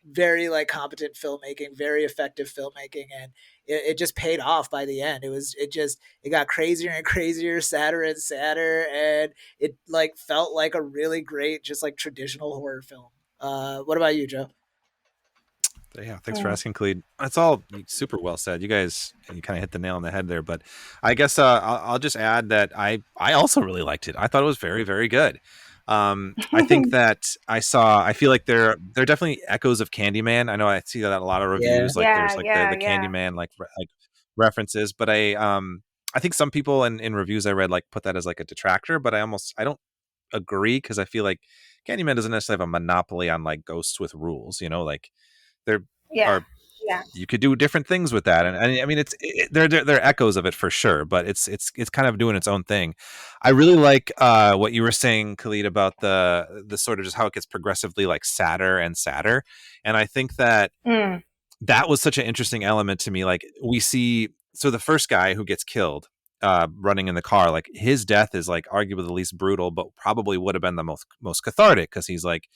very like competent filmmaking, very effective filmmaking, and it just paid off by the end. It got crazier and crazier, sadder and sadder, and it like felt like a really great, just like traditional horror film. What about you, Joe? Yeah, thanks for asking, Khalid. That's all super well said. You guys, you kind of hit the nail on the head there. But I guess I'll just add that I also really liked it. I thought it was very, very good. I think that I feel like there are definitely echoes of Candyman. I know I see that in a lot of reviews. Like there's like the Candyman like references, but I think some people in reviews I read like put that as like a detractor, but I don't agree because I feel like Candyman doesn't necessarily have a monopoly on like ghosts with rules. You know, like there are you could do different things with that, and I mean there are echoes of it for sure, but it's kind of doing its own thing. I really like what you were saying, Khalid, about the sort of just how it gets progressively like sadder and sadder, and I think that that was such an interesting element to me. Like we see, so the first guy who gets killed running in the car, like his death is like arguably the least brutal, but probably would have been the most cathartic because he's like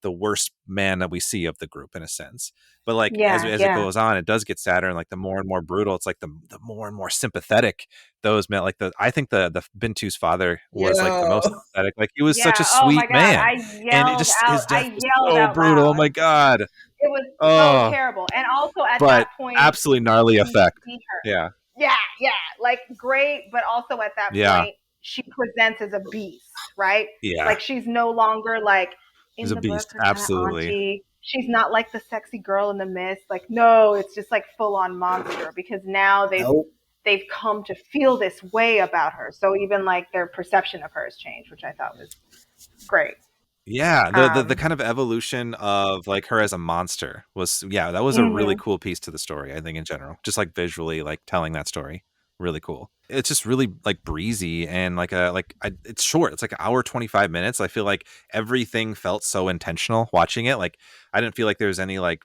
the worst man that we see of the group in a sense. But like as it goes on, it does get sadder, and like the more and more brutal, it's like the more and more sympathetic those men. Like I think the Bintu's father was like the most sympathetic. Like he was such a Oh my sweet God. man, and it just his death was so out brutal. loud. Oh my God, it was terrible. And also at that point, absolutely gnarly effect. Yeah, like great, but also at that point, she presents as a beast, right? Like she's no longer like in the book, her absolutely. auntie. She's not like the sexy girl in the mist. Like no, it's just like full on monster because now they've come to feel this way about her. So even like their perception of her has changed, which I thought was great. Yeah, the kind of evolution of like her as a monster was that was a really cool piece to the story, I think, in general. Just like visually like telling that story. Really cool. It's just really like breezy and it's short. It's like an hour 25 minutes. I feel like everything felt so intentional watching it. Like I didn't feel like there was any like,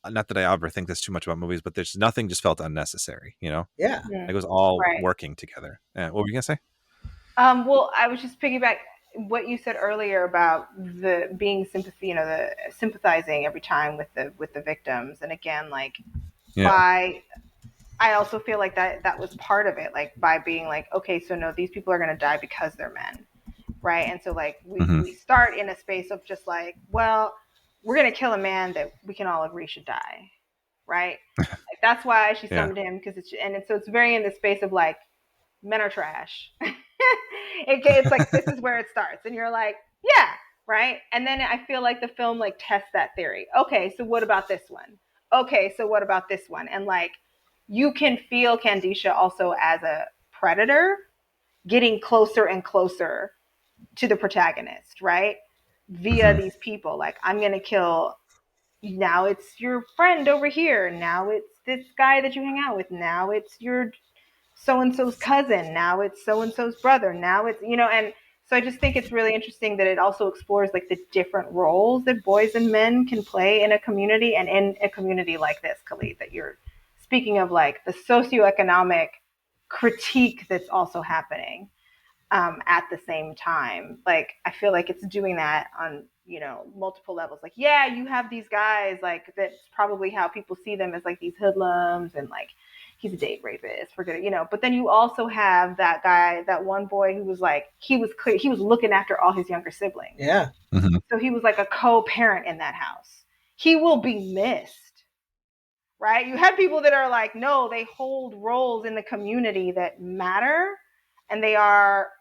not that I ever think this too much about movies, but there's nothing just felt unnecessary, you know? Yeah. Like it was all working together. What were you gonna say? Well, I was just piggyback what you said earlier about the being sympathy, you know, the sympathizing every time with the victims. And again, like I also feel like that was part of it, like by being like, okay, so no, these people are going to die because they're men. Right. And so like we start in a space of just like, well, we're going to kill a man that we can all agree should die. Right. Like that's why she summoned him, because so it's very in the space of like, men are trash. It's like, this is where it starts. And you're like, yeah. Right. And then I feel like the film like tests that theory. Okay. So what about this one? Okay. So what about this one? And like, you can feel Kandisha also as a predator getting closer and closer to the protagonist, right? Via these people. Like, I'm going to kill now it's your friend over here. Now it's this guy that you hang out with. Now it's your so-and-so's cousin. Now it's so-and-so's brother. Now it's, and so I just think it's really interesting that it also explores like the different roles that boys and men can play in a community, and in a community like this, Khalid, that you're speaking of, like the socioeconomic critique that's also happening at the same time. Like, I feel like it's doing that on, multiple levels. Like, yeah, you have these guys, like, that's probably how people see them, as like these hoodlums, and like, he's a date rapist, forget it, but then you also have that guy, that one boy who was like, he was looking after all his younger siblings. Yeah. Mm-hmm. So he was like a co-parent in that house. He will be missed, right? You have people that are like, no, they hold roles in the community that matter, and they are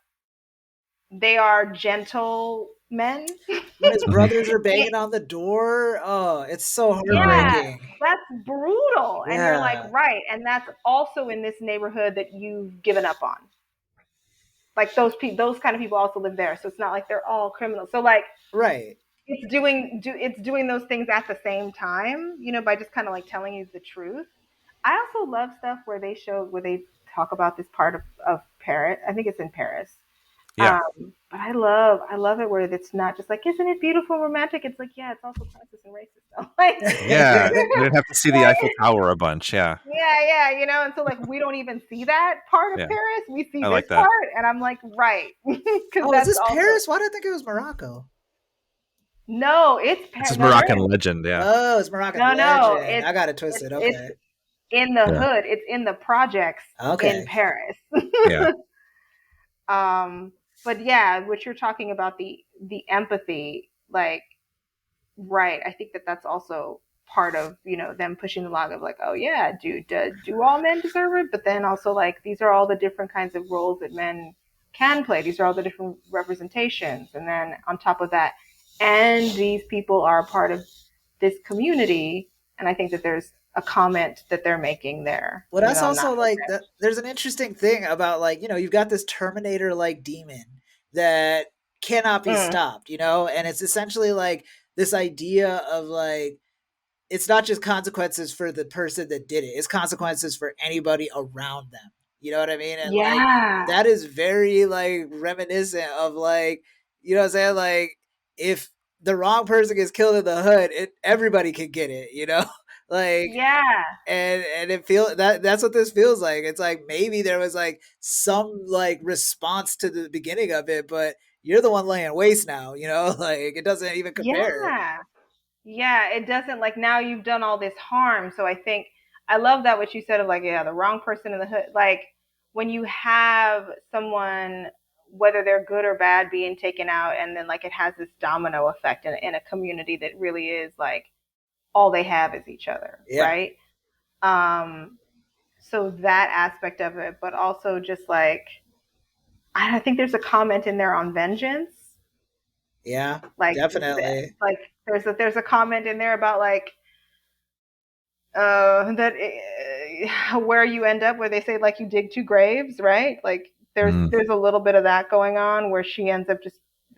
gentle men. When his brothers are banging on the door, oh, it's so heartbreaking. Yeah, that's brutal. Yeah. And you're like, right. And that's also in this neighborhood that you've given up on. Like those kind of people also live there. So it's not like they're all criminals. So like, right. It's doing those things at the same time, by just kind of like telling you the truth. I also love stuff where they talk about this part of Paris. I think it's in Paris. Yeah. But I love it where it's not just like, isn't it beautiful and romantic? It's like, yeah, it's also sexist and racist though. Like, yeah, you didn't have to see the Eiffel Tower a bunch. Yeah. Yeah, and so like we don't even see that part of Paris. We see this part, and I'm like, right. Oh, is this Paris? Why did I think it was Morocco? No, it's Paris. It's Moroccan legend. Yeah. Oh, it's Moroccan legend. No, I got it twisted. Okay. It's in the hood. It's in the projects in Paris. Yeah. But yeah, what you're talking about, the empathy, like, right. I think that's also part of, them pushing the log of like, oh yeah, do all men deserve it? But then also like, these are all the different kinds of roles that men can play. These are all the different representations. And then on top of that, and these people are a part of this community. And I think that there's a comment that they're making there. Well, that's also like that. There's an interesting thing about like, you've got this Terminator like demon that cannot be stopped, and it's essentially like this idea of like, it's not just consequences for the person that did it, it's consequences for anybody around them. You know what I mean? And like, that is very like reminiscent of like, you know what I'm saying? Like, if the wrong person gets killed in the hood, everybody can get it, like, and it feels that's what this feels like. It's like maybe there was like some like response to the beginning of it, but you're the one laying waste now, like it doesn't even compare. Yeah, it doesn't. Like, now you've done all this harm. So I think I love that what you said of like, yeah, the wrong person in the hood. Like, when you have someone, whether they're good or bad, being taken out, and then like it has this domino effect in a community that really is like all they have is each other, right? So that aspect of it, but also just like, I think there's a comment in there on vengeance. Yeah, like definitely. Like there's a comment in there about like that where you end up, where they say like you dig two graves, right? Like there's a little bit of that going on where she ends up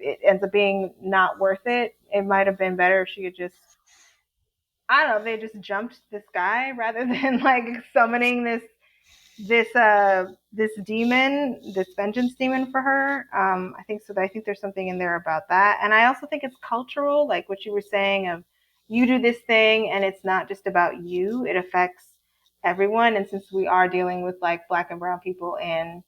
it ends up being not worth it. It might have been better if she had just, I don't know, they just jumped this guy rather than like summoning this demon, this vengeance demon for her. I think so. I think there's something in there about that. And I also think it's cultural, like what you were saying of, you do this thing and it's not just about you, it affects everyone. And since we are dealing with like Black and brown people in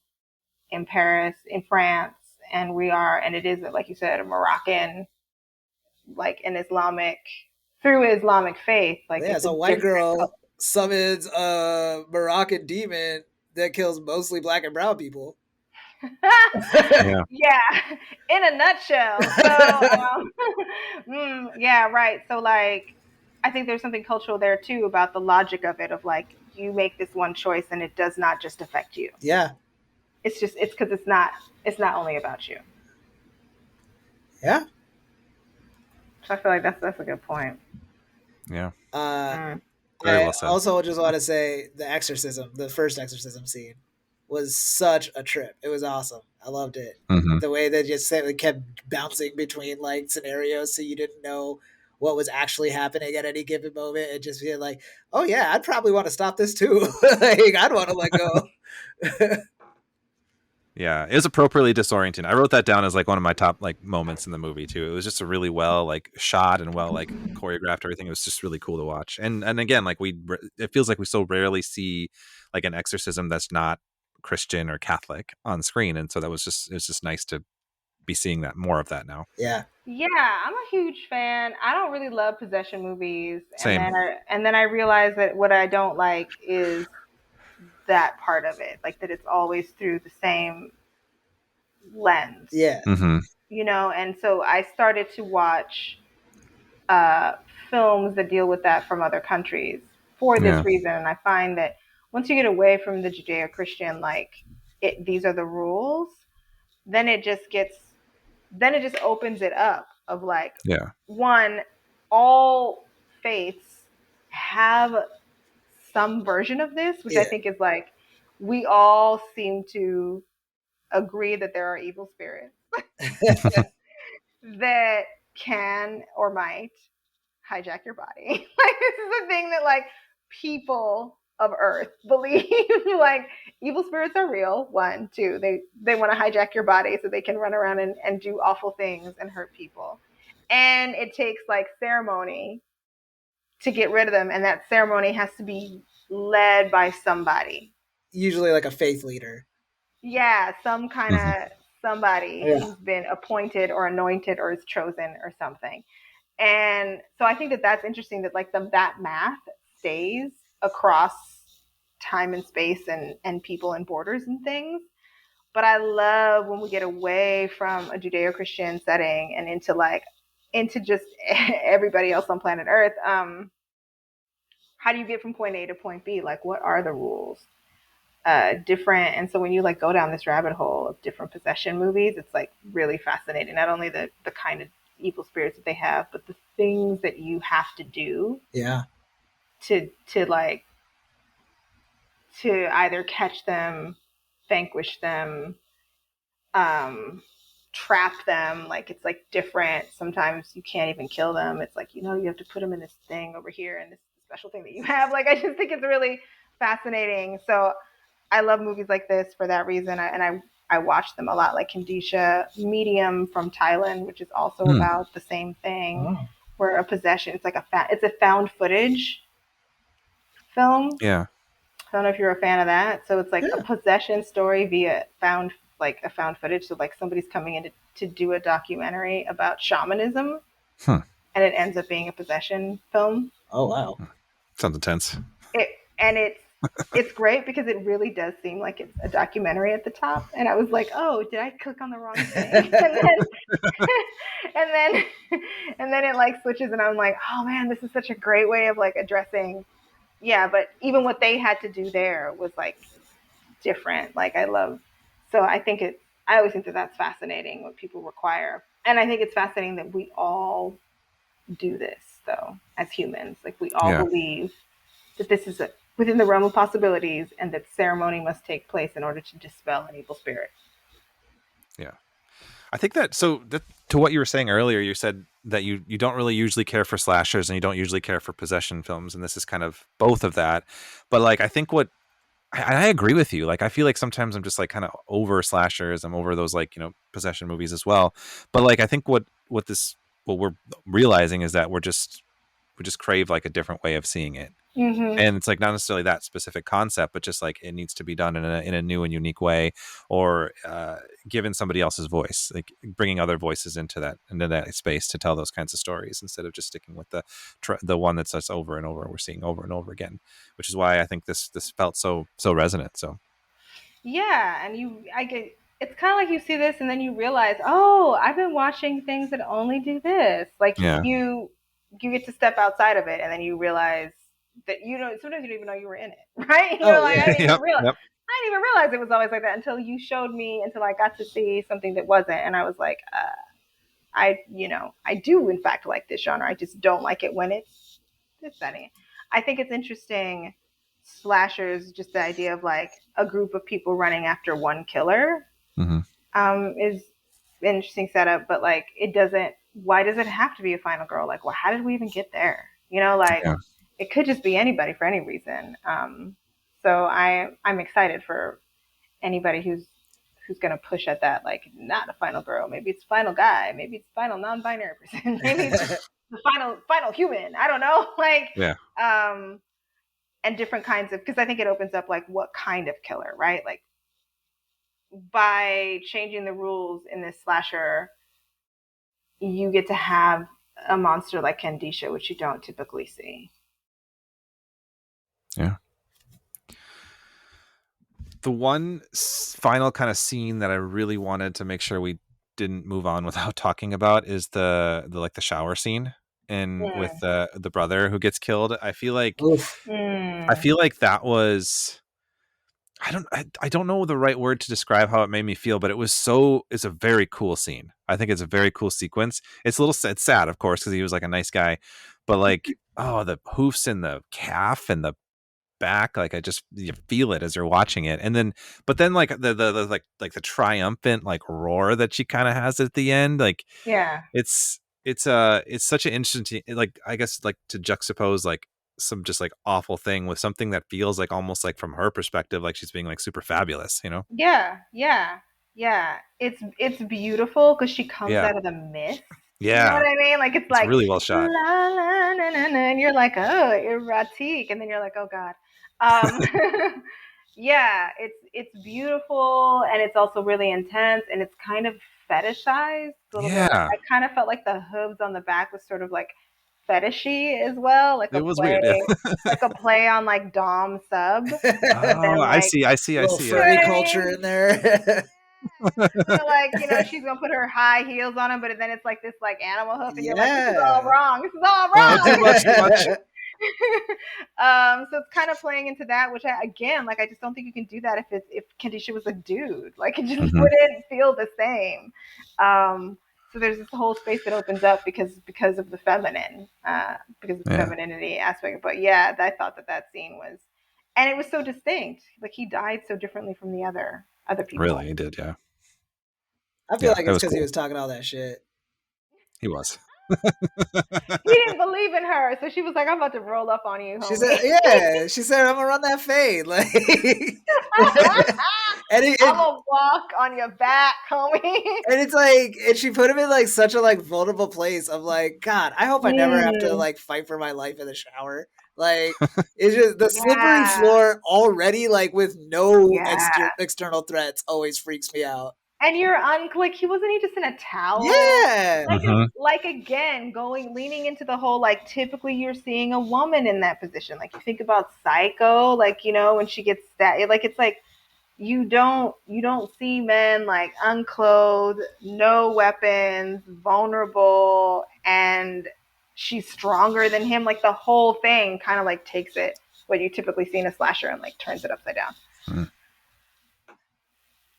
Paris, in France, and it is, like you said, a Moroccan, like an Islamic, through Islamic faith. Like, yeah, it's a white girl summons a Moroccan demon that kills mostly Black and brown people. Yeah, in a nutshell. So, yeah, right. So like, I think there's something cultural there too about the logic of it, of like, you make this one choice and it does not just affect you. Yeah. It's because it's not only about you. Yeah. So I feel like that's a good point. Yeah. I also just want to say the first exorcism scene was such a trip. It was awesome. I loved it. The way they just kept bouncing between like scenarios, so you didn't know what was actually happening at any given moment, and just being like, oh yeah, I'd probably want to stop this too. Like, I'd want to let go. Yeah, it was appropriately disorienting. I wrote that down as like one of my top like moments in the movie too. It was just a really well like shot and well like choreographed everything. It was just really cool to watch. And again, like it feels like we so rarely see like an exorcism that's not Christian or Catholic on screen, and so it's just nice to be seeing that more of that now. Yeah. Yeah, I'm a huge fan. I don't really love possession movies, Same. and then I realized that what I don't like is that part of it, like that it's always through the same lens. Yeah. Mm-hmm. You know, and so I started to watch films that deal with that from other countries for this reason, and I find that once you get away from the Judeo-Christian, like these are the rules, then it just opens it up of like, one, all faiths have some version of this, which I think is like, we all seem to agree that there are evil spirits that can or might hijack your body. Like, this is a thing that like people of Earth believe. Like, evil spirits are real. One, two, they want to hijack your body so they can run around and do awful things and hurt people. And it takes like ceremony to get rid of them, and that ceremony has to be led by somebody. Usually like a faith leader. Yeah, some kind of somebody who's been appointed or anointed or is chosen or something. And so I think that that's interesting, that like that math stays across time and space and people and borders and things. But I love when we get away from a Judeo-Christian setting and into just everybody else on planet Earth. How do you get from point A to point B? Like, what are the rules? Different. And so when you like go down this rabbit hole of different possession movies, it's like really fascinating. Not only the kind of evil spirits that they have, but the things that you have to do to either catch them, vanquish them, trap them. Like, it's like different. Sometimes you can't even kill them. It's like, you have to put them in this thing over here and this special thing that you have. Like, I just think it's really fascinating. So I love movies like this for that reason. I watch them a lot, like Kandisha, Medium from Thailand, which is also about the same thing, where a possession, it's like it's a found footage film. Yeah. I don't know if you're a fan of that. So it's like a possession story via found footage. So like somebody's coming in to do a documentary about shamanism, and it ends up being a possession film. Oh, wow. Sounds intense. It's great because it really does seem like it's a documentary at the top. And I was like, oh, did I click on the wrong thing? and then it like switches and I'm like, oh man, this is such a great way of like addressing. Yeah, but even what they had to do there was like different. Like, I always think that that's fascinating, what people require. And I think it's fascinating that we all do this though, as humans. Like, we all believe that this is within the realm of possibilities, and that ceremony must take place in order to dispel an evil spirit. Yeah. I think that, to what you were saying earlier, you said that you don't really usually care for slashers and you don't usually care for possession films. And this is kind of both of that. But like, I think I agree with you. Like, I feel like sometimes I'm just like kind of over slashers. I'm over those like, possession movies as well. But like, I think what we're realizing is that we just crave like a different way of seeing it. And it's like not necessarily that specific concept, but just like it needs to be done in a new and unique way, or given somebody else's voice, like bringing other voices into that space to tell those kinds of stories instead of just sticking with the one that's us over and over. We're seeing over and over again, which is why I think this felt so resonant. So yeah, and it's kind of like you see this and then you realize, oh, I've been watching things that only do this. Like, you get to step outside of it, and then you realize that sometimes you don't even know you were in it, right? You're like, I didn't even realize it was always like that until you showed me, until I got to see something that wasn't, and I was like, I do in fact like this genre. I just don't like it when it's this setting. I think it's interesting, slashers, just the idea of like a group of people running after one killer, is an interesting setup, but like it doesn't why does it have to be a final girl? Like, well, how did we even get there? You know, like it could just be anybody for any reason. So I'm excited for anybody who's going to push at that, like, not a final girl, maybe it's final guy, maybe it's final non-binary person, maybe it's the final human, I don't know, like, and different kinds of, because I think it opens up like what kind of killer, right? Like, by changing the rules in this slasher, you get to have a monster like Kandisha, which you don't typically see. Yeah. The one final kind of scene that I really wanted to make sure we didn't move on without talking about is the like the shower scene with the brother who gets killed. I feel like that was, I don't know the right word to describe how it made me feel, but it's a very cool scene. I think it's a very cool sequence. It's it's sad, of course, because he was like a nice guy, but like, the hoofs and the calf and the back, like you feel it as you're watching it. And then, but then like the like the triumphant like roar that she kind of has at the end, like, it's such an interesting, like, I guess, like, to juxtapose like some just like awful thing with something that feels like almost like from her perspective, like she's being like super fabulous, you know? It's beautiful because she comes out of the mist. You know what I mean? Like, it's like really well shot. La, la, na, na, na, and you're like, oh, erotic, and then you're like, oh god. It's beautiful, and it's also really intense, and it's kind of fetishized a little bit. Like, I kind of felt like the hooves on the back was sort of like fetishy as well, like it was weird, like a play on like dom sub. I see. Furry culture in there. So, like, you know, she's gonna put her high heels on him, but then it's like this like animal hoof, and you're like, this is all wrong. This is all wrong. Too much. So it's kind of playing into that, which I just don't think you can do that if Kandisha was a dude. Like, it just wouldn't feel the same. So there's this whole space that opens up because of the feminine, because of the femininity aspect. But yeah, I thought that scene was, and it was so distinct. Like, he died so differently from the other people. Really, he did, yeah. I feel like it's because he was talking all that shit. He was. He didn't believe in her, so she was like, I'm about to roll up on you, homie. She said, I'm gonna run that fade. Like, I'm gonna walk on your back, homie. And it's like, and she put him in like such a like vulnerable place of like, God, I hope I never have to like fight for my life in the shower. Like, it's just the slippery floor already, like, with no external threats, always freaks me out. And you're like, wasn't he just in a towel? Yeah. Like, again, leaning into the whole, like, typically you're seeing a woman in that position. Like, you think about Psycho, like, you know, when she gets stabbed, like, it's like, you don't see men like unclothed, no weapons, vulnerable, and she's stronger than him. Like, the whole thing kind of like takes it, what you typically see in a slasher, and like turns it upside down.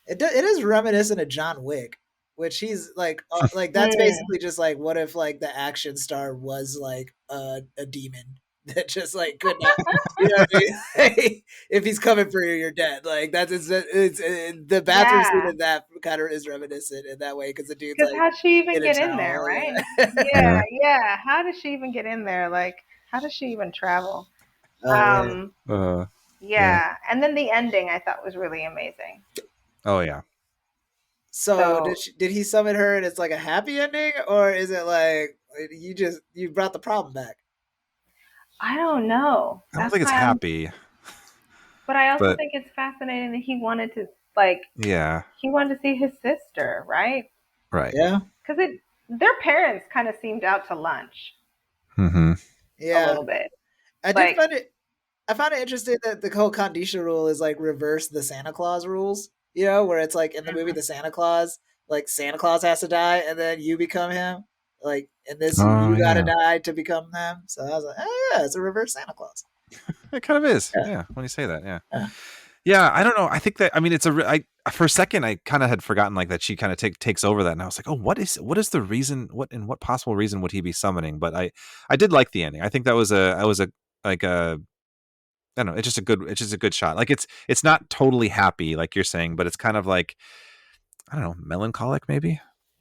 It is reminiscent of John Wick, which he's like that's basically just like, what if like the action star was like a demon that just like could not, you know what I mean? Like, if he's coming for you, you're dead. Like, it's the bathroom scene in that kind of is reminiscent in that way, because the dude's like, how'd she even get in there, right? Yeah. How does she even get in there? Like, how does she even travel? And then the ending I thought was really amazing. Oh yeah. So did he summon her and it's like a happy ending, or is it like you brought the problem back? I don't know. I don't think it's happy. But I also think it's fascinating that he wanted to, like, he wanted to see his sister, right? Right. Yeah. Because their parents kind of seemed out to lunch. Yeah. A little bit. I found it interesting that the whole Kandisha rule is like reverse the Santa Claus rules. You know, where it's like in the movie The Santa Claus, like Santa Claus has to die and then you become him. Like in this, you gotta die to become them. So I was like, it's a reverse Santa Claus. It kind of is. Yeah. When you say that, yeah. I don't know. I think that, I mean, for a second, I kind of had forgotten like that she kind of takes over that, and I was like, oh, what is the reason? What possible reason would he be summoning? But I did like the ending. I think that was I don't know. It's just a good shot. Like, it's not totally happy, like you're saying, but it's kind of like, I don't know, melancholic maybe.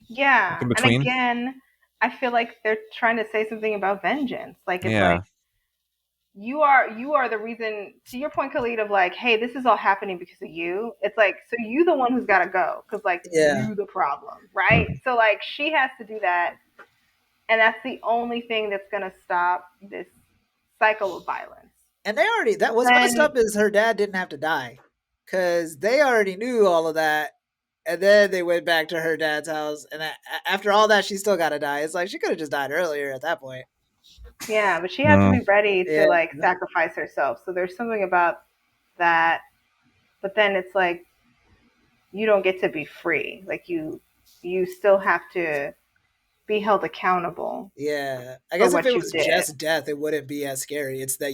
Yeah. Like in between. And again, I feel like they're trying to say something about vengeance. Like it's like you are the reason, to your point, Khalid, of like, hey, this is all happening because of you. It's like, so you the one who's got to go because like you the problem, right? So like she has to do that, and that's the only thing that's gonna stop this cycle of violence. And they already, that was messed up is her dad didn't have to die because they already knew all of that. And then they went back to her dad's house. And after all that, she still got to die. It's like she could have just died earlier at that point. Yeah, but she had to be ready to like sacrifice herself. So there's something about that. But then it's like, you don't get to be free. Like you still have to be held accountable. Yeah. I guess if it was just death, it wouldn't be as scary. It's that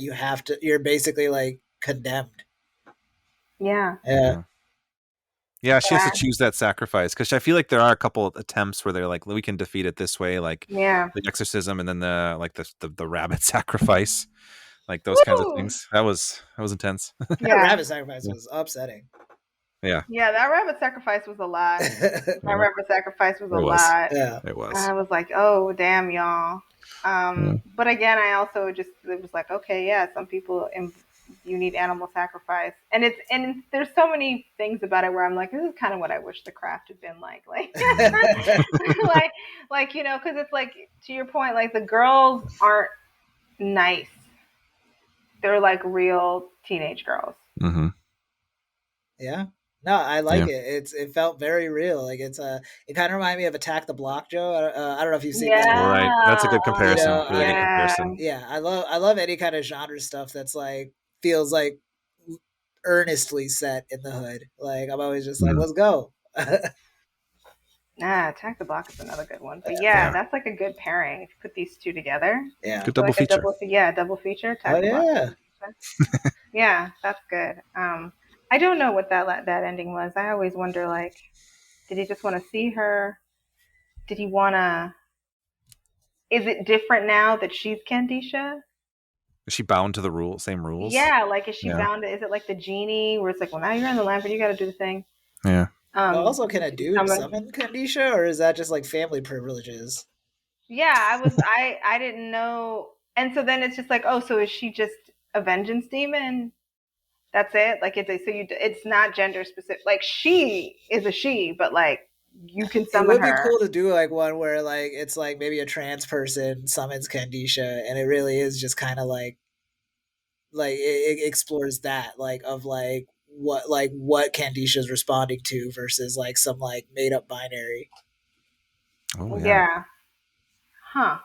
you're basically like condemned. Yeah. Yeah, she has to choose that sacrifice because I feel like there are a couple of attempts where they're like, we can defeat it this way, like the exorcism, and then the rabbit sacrifice, like those kinds of things. That was intense. Yeah, rabbit sacrifice was upsetting. Yeah, that rabbit sacrifice was a lot. Rabbit sacrifice was a lot. Yeah, it was. I was like, oh damn, y'all. But again, I also it was like, okay, yeah, some people you need animal sacrifice, and there's so many things about it where I'm like, this is kind of what I wish the craft had been like like you know, because it's like, to your point, like the girls aren't nice, they're like real teenage girls. Yeah, no, I like it. It felt very real. Like it kind of reminded me of Attack the Block, Joe. I don't know if you've seen that. Right, that's a good comparison. Really good comparison. Yeah, I love any kind of genre stuff that's like feels like earnestly set in the hood. Like I'm always just like, let's go. Attack the Block is another good one. But that's like a good pairing if you put these two together. Yeah, good double feature. Double feature. Yeah, that's good. I don't know what that ending was. I always wonder, like, did he just want to see her? Did he want to? Is it different now that she's Kandisha? Is she bound to the same rules? Yeah, like is she bound to? Is it like the genie where it's like, well, now you're in the lamp and you got to do the thing? Yeah. Also, can a dude summon Kandisha, or is that just like family privileges? Yeah, I didn't know, and so then it's just like, oh, so is she just a vengeance demon? That's it. Like it's not gender specific. Like she is a she, but like you can summon her. It would be cool to do like one where like it's like maybe a trans person summons Kandisha, and it really is just kind of like it explores that like of like what Kandisha's responding to versus like some like made up binary. Oh yeah. Huh.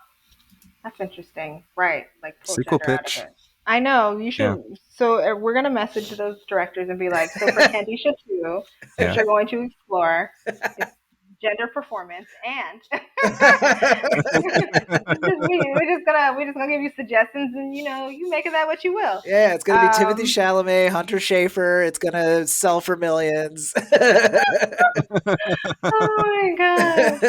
That's interesting. Right. Like pull sequel gender pitch. out of it. I know you should. Yeah. So we're gonna message those directors and be like, so for Kandisha 2, which you're going to explore, it's gender performance, and we're just gonna give you suggestions, and you make of that what you will. Yeah, it's gonna be Timothy Chalamet, Hunter Schafer. It's gonna sell for millions. Oh my god!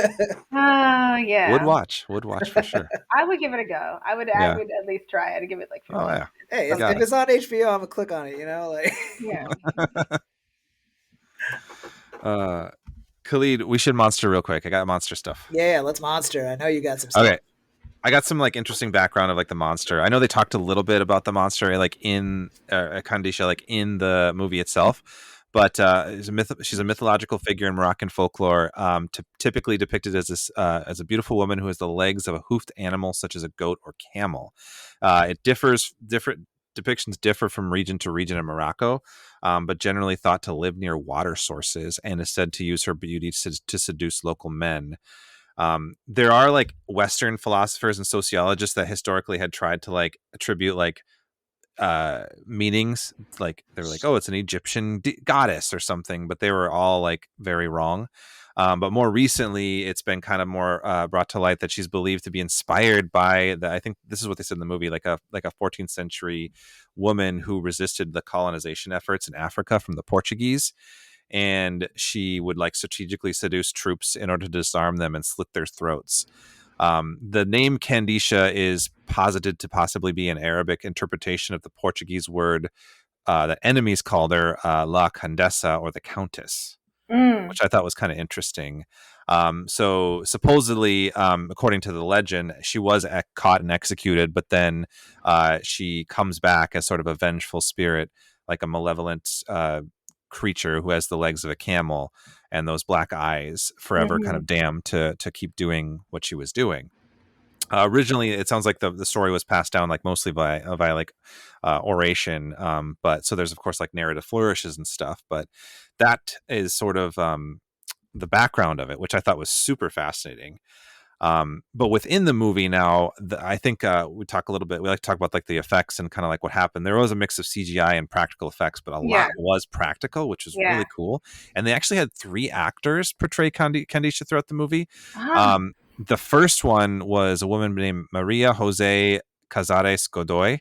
Oh yeah. Would watch for sure. I would give it a go. I would at least try it. I'd give it like 50. Oh yeah. Hey, if it's on HBO, I'm gonna click on it. Like. Yeah. Khalid, we should monster real quick. I got monster stuff. Yeah, let's monster. I know you got some stuff. Okay. I got some like interesting background of like the monster. I know they talked a little bit about the monster like in Kandisha, like in the movie itself, but she's a mythological figure in Moroccan folklore, typically depicted as a beautiful woman who has the legs of a hoofed animal such as a goat or camel. Different depictions differ from region to region in Morocco, but generally thought to live near water sources and is said to use her beauty to seduce local men. There are like Western philosophers and sociologists that historically had tried to like attribute like meanings, like they were like, oh, it's an Egyptian goddess or something, but they were all like very wrong. But more recently, it's been kind of more brought to light that she's believed to be inspired by I think this is what they said in the movie, like a 14th century woman who resisted the colonization efforts in Africa from the Portuguese. And she would like strategically seduce troops in order to disarm them and slit their throats. The name Kandisha is posited to possibly be an Arabic interpretation of the Portuguese word that enemies called her La Condessa, or the Countess. which I thought was kind of interesting. So supposedly, according to the legend, she was caught and executed, but then she comes back as sort of a vengeful spirit, like a malevolent creature who has the legs of a camel and those black eyes, forever kind of damned to keep doing what she was doing. Originally, it sounds like the story was passed down like mostly by like oration, but so there's of course like narrative flourishes and stuff, but that is sort of the background of it, which I thought was super fascinating. But within the movie now, I think we talk a little bit. We like to talk about like the effects and kind of like what happened. There was a mix of CGI and practical effects, but a lot was practical, which was really cool. And they actually had 3 actors portray Kandisha throughout the movie. The first one was a woman named Maria Jose Cazares Godoy,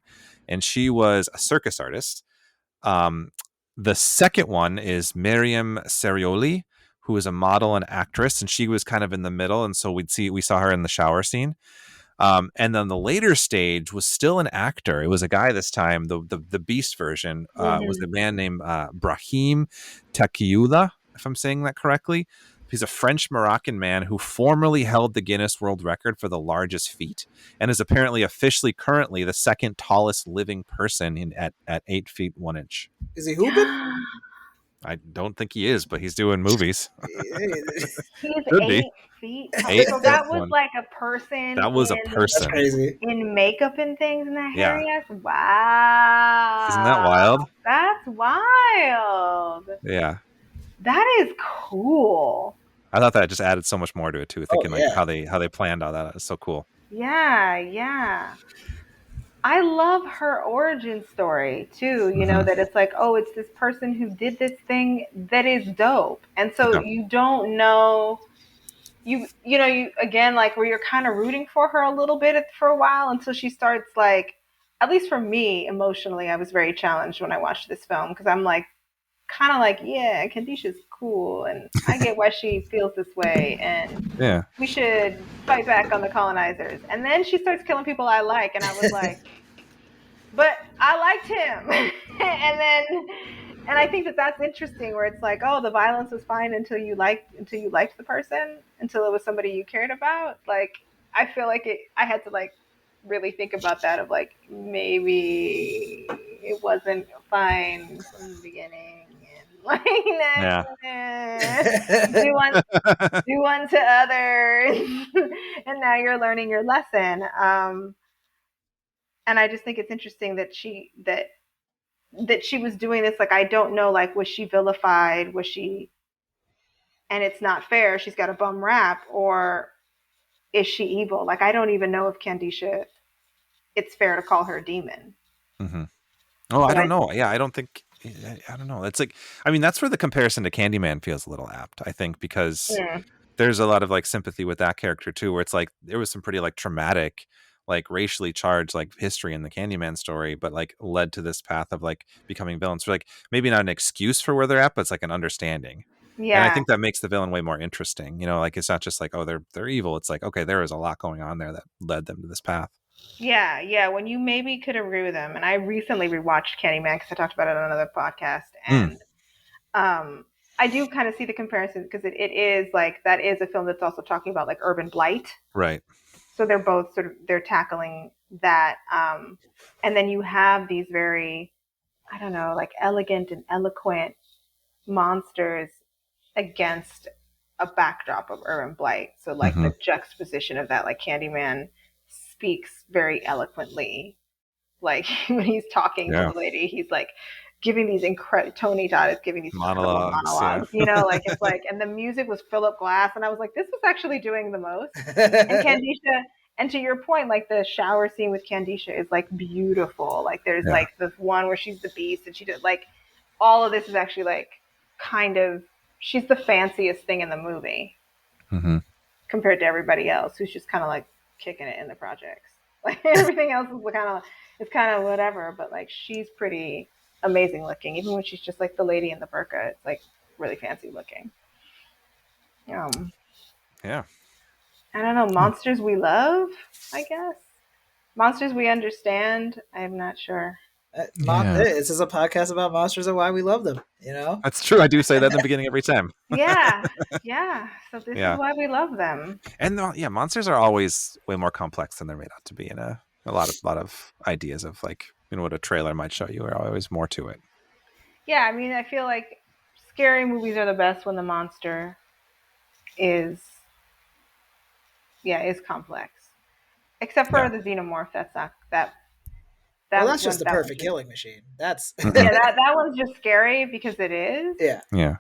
and she was a circus artist. The second one is Miriam Serioli, who is a model and actress, and she was kind of in the middle, and so we saw her in the shower scene. And then the later stage was still an actor. It was a guy this time. The Beast version was a man named Brahim Takiula, if I'm saying that correctly. He's a French Moroccan man who formerly held the Guinness World Record for the largest feet, and is apparently officially currently the second tallest living person at 8 feet 1 inch. Is he hooping? I don't think he is, but he's doing movies. He's Could 8 be. feet. 8 So that foot was one. like a person. That was a That's person. crazy. In makeup and things and that Yeah. hairy ass. Wow. Isn't that wild? That's wild. Yeah. That is cool. I thought that just added so much more to it too. Thinking yeah. like how they planned all that. It's so cool. Yeah. I love her origin story too. You know, that it's like, oh, it's this person who did this thing that is dope. And so you don't know, you know, again, like where you're kind of rooting for her a little bit for a while until she starts like, at least for me emotionally, I was very challenged when I watched this film because I'm like, kind of like, yeah, Kandisha's cool and I get why she feels this way and we should fight back on the colonizers. And then she starts killing people I like and I was like, but I liked him. and I think that's interesting where it's like, oh, the violence was fine until you liked the person, until it was somebody you cared about. Like, I feel like I had to like really think about that of like, maybe it wasn't fine from the beginning. Like, do unto others, and now you're learning your lesson. And I just think it's interesting that she was doing this. Like, I don't know, like, was she vilified? Was she? And it's not fair. She's got a bum rap, or is she evil? Like, I don't even know if Kandisha. It's fair to call her a demon. Mm-hmm. Oh, I don't know. Yeah, I don't think. I don't know. It's like, I mean, that's where the comparison to Candyman feels a little apt, I think, because there's a lot of like sympathy with that character too, where it's like there was some pretty like traumatic, like racially charged like history in the Candyman story, but like led to this path of like becoming villains. So like maybe not an excuse for where they're at, but it's like an understanding. Yeah. And I think that makes the villain way more interesting. You know, like it's not just like, oh, they're evil. It's like, okay, there is a lot going on there that led them to this path. Yeah. When you maybe could agree with them. And I recently rewatched Candyman because I talked about it on another podcast. And I do kind of see the comparison because it is like, that is a film that's also talking about like urban blight. Right. So they're both they're tackling that. And then you have these very, I don't know, like elegant and eloquent monsters against a backdrop of urban blight. So like the juxtaposition of that, like Candyman speaks very eloquently. Like when he's talking to the lady, he's like giving these Tony Todd is giving these monologues, you know, like it's like, and the music was Philip Glass, and I was like, this was actually doing the most. And Kandisha, and to your point, like the shower scene with Kandisha is like beautiful. Like there's like the one where she's the beast, and she did like all of this is actually like kind of, she's the fanciest thing in the movie compared to everybody else who's just kind of like kicking it in the projects. Like everything else is kind of whatever, but like she's pretty amazing looking, even when she's just like the lady in the burqa. It's like really fancy looking. Yeah. I don't know, monsters we love, I guess. Monsters we understand, I'm not sure. This is a podcast about monsters and why we love them. That's true. I do say that in the beginning every time. Yeah. So this is why we love them. And monsters are always way more complex than they're made out to be. In a lot of ideas of like what a trailer might show you are always more to it. Yeah, I mean, I feel like scary movies are the best when the monster is complex. Except for the xenomorph, that's not that. That's just the perfect killing machine. That's that one's just scary because it is. Yeah.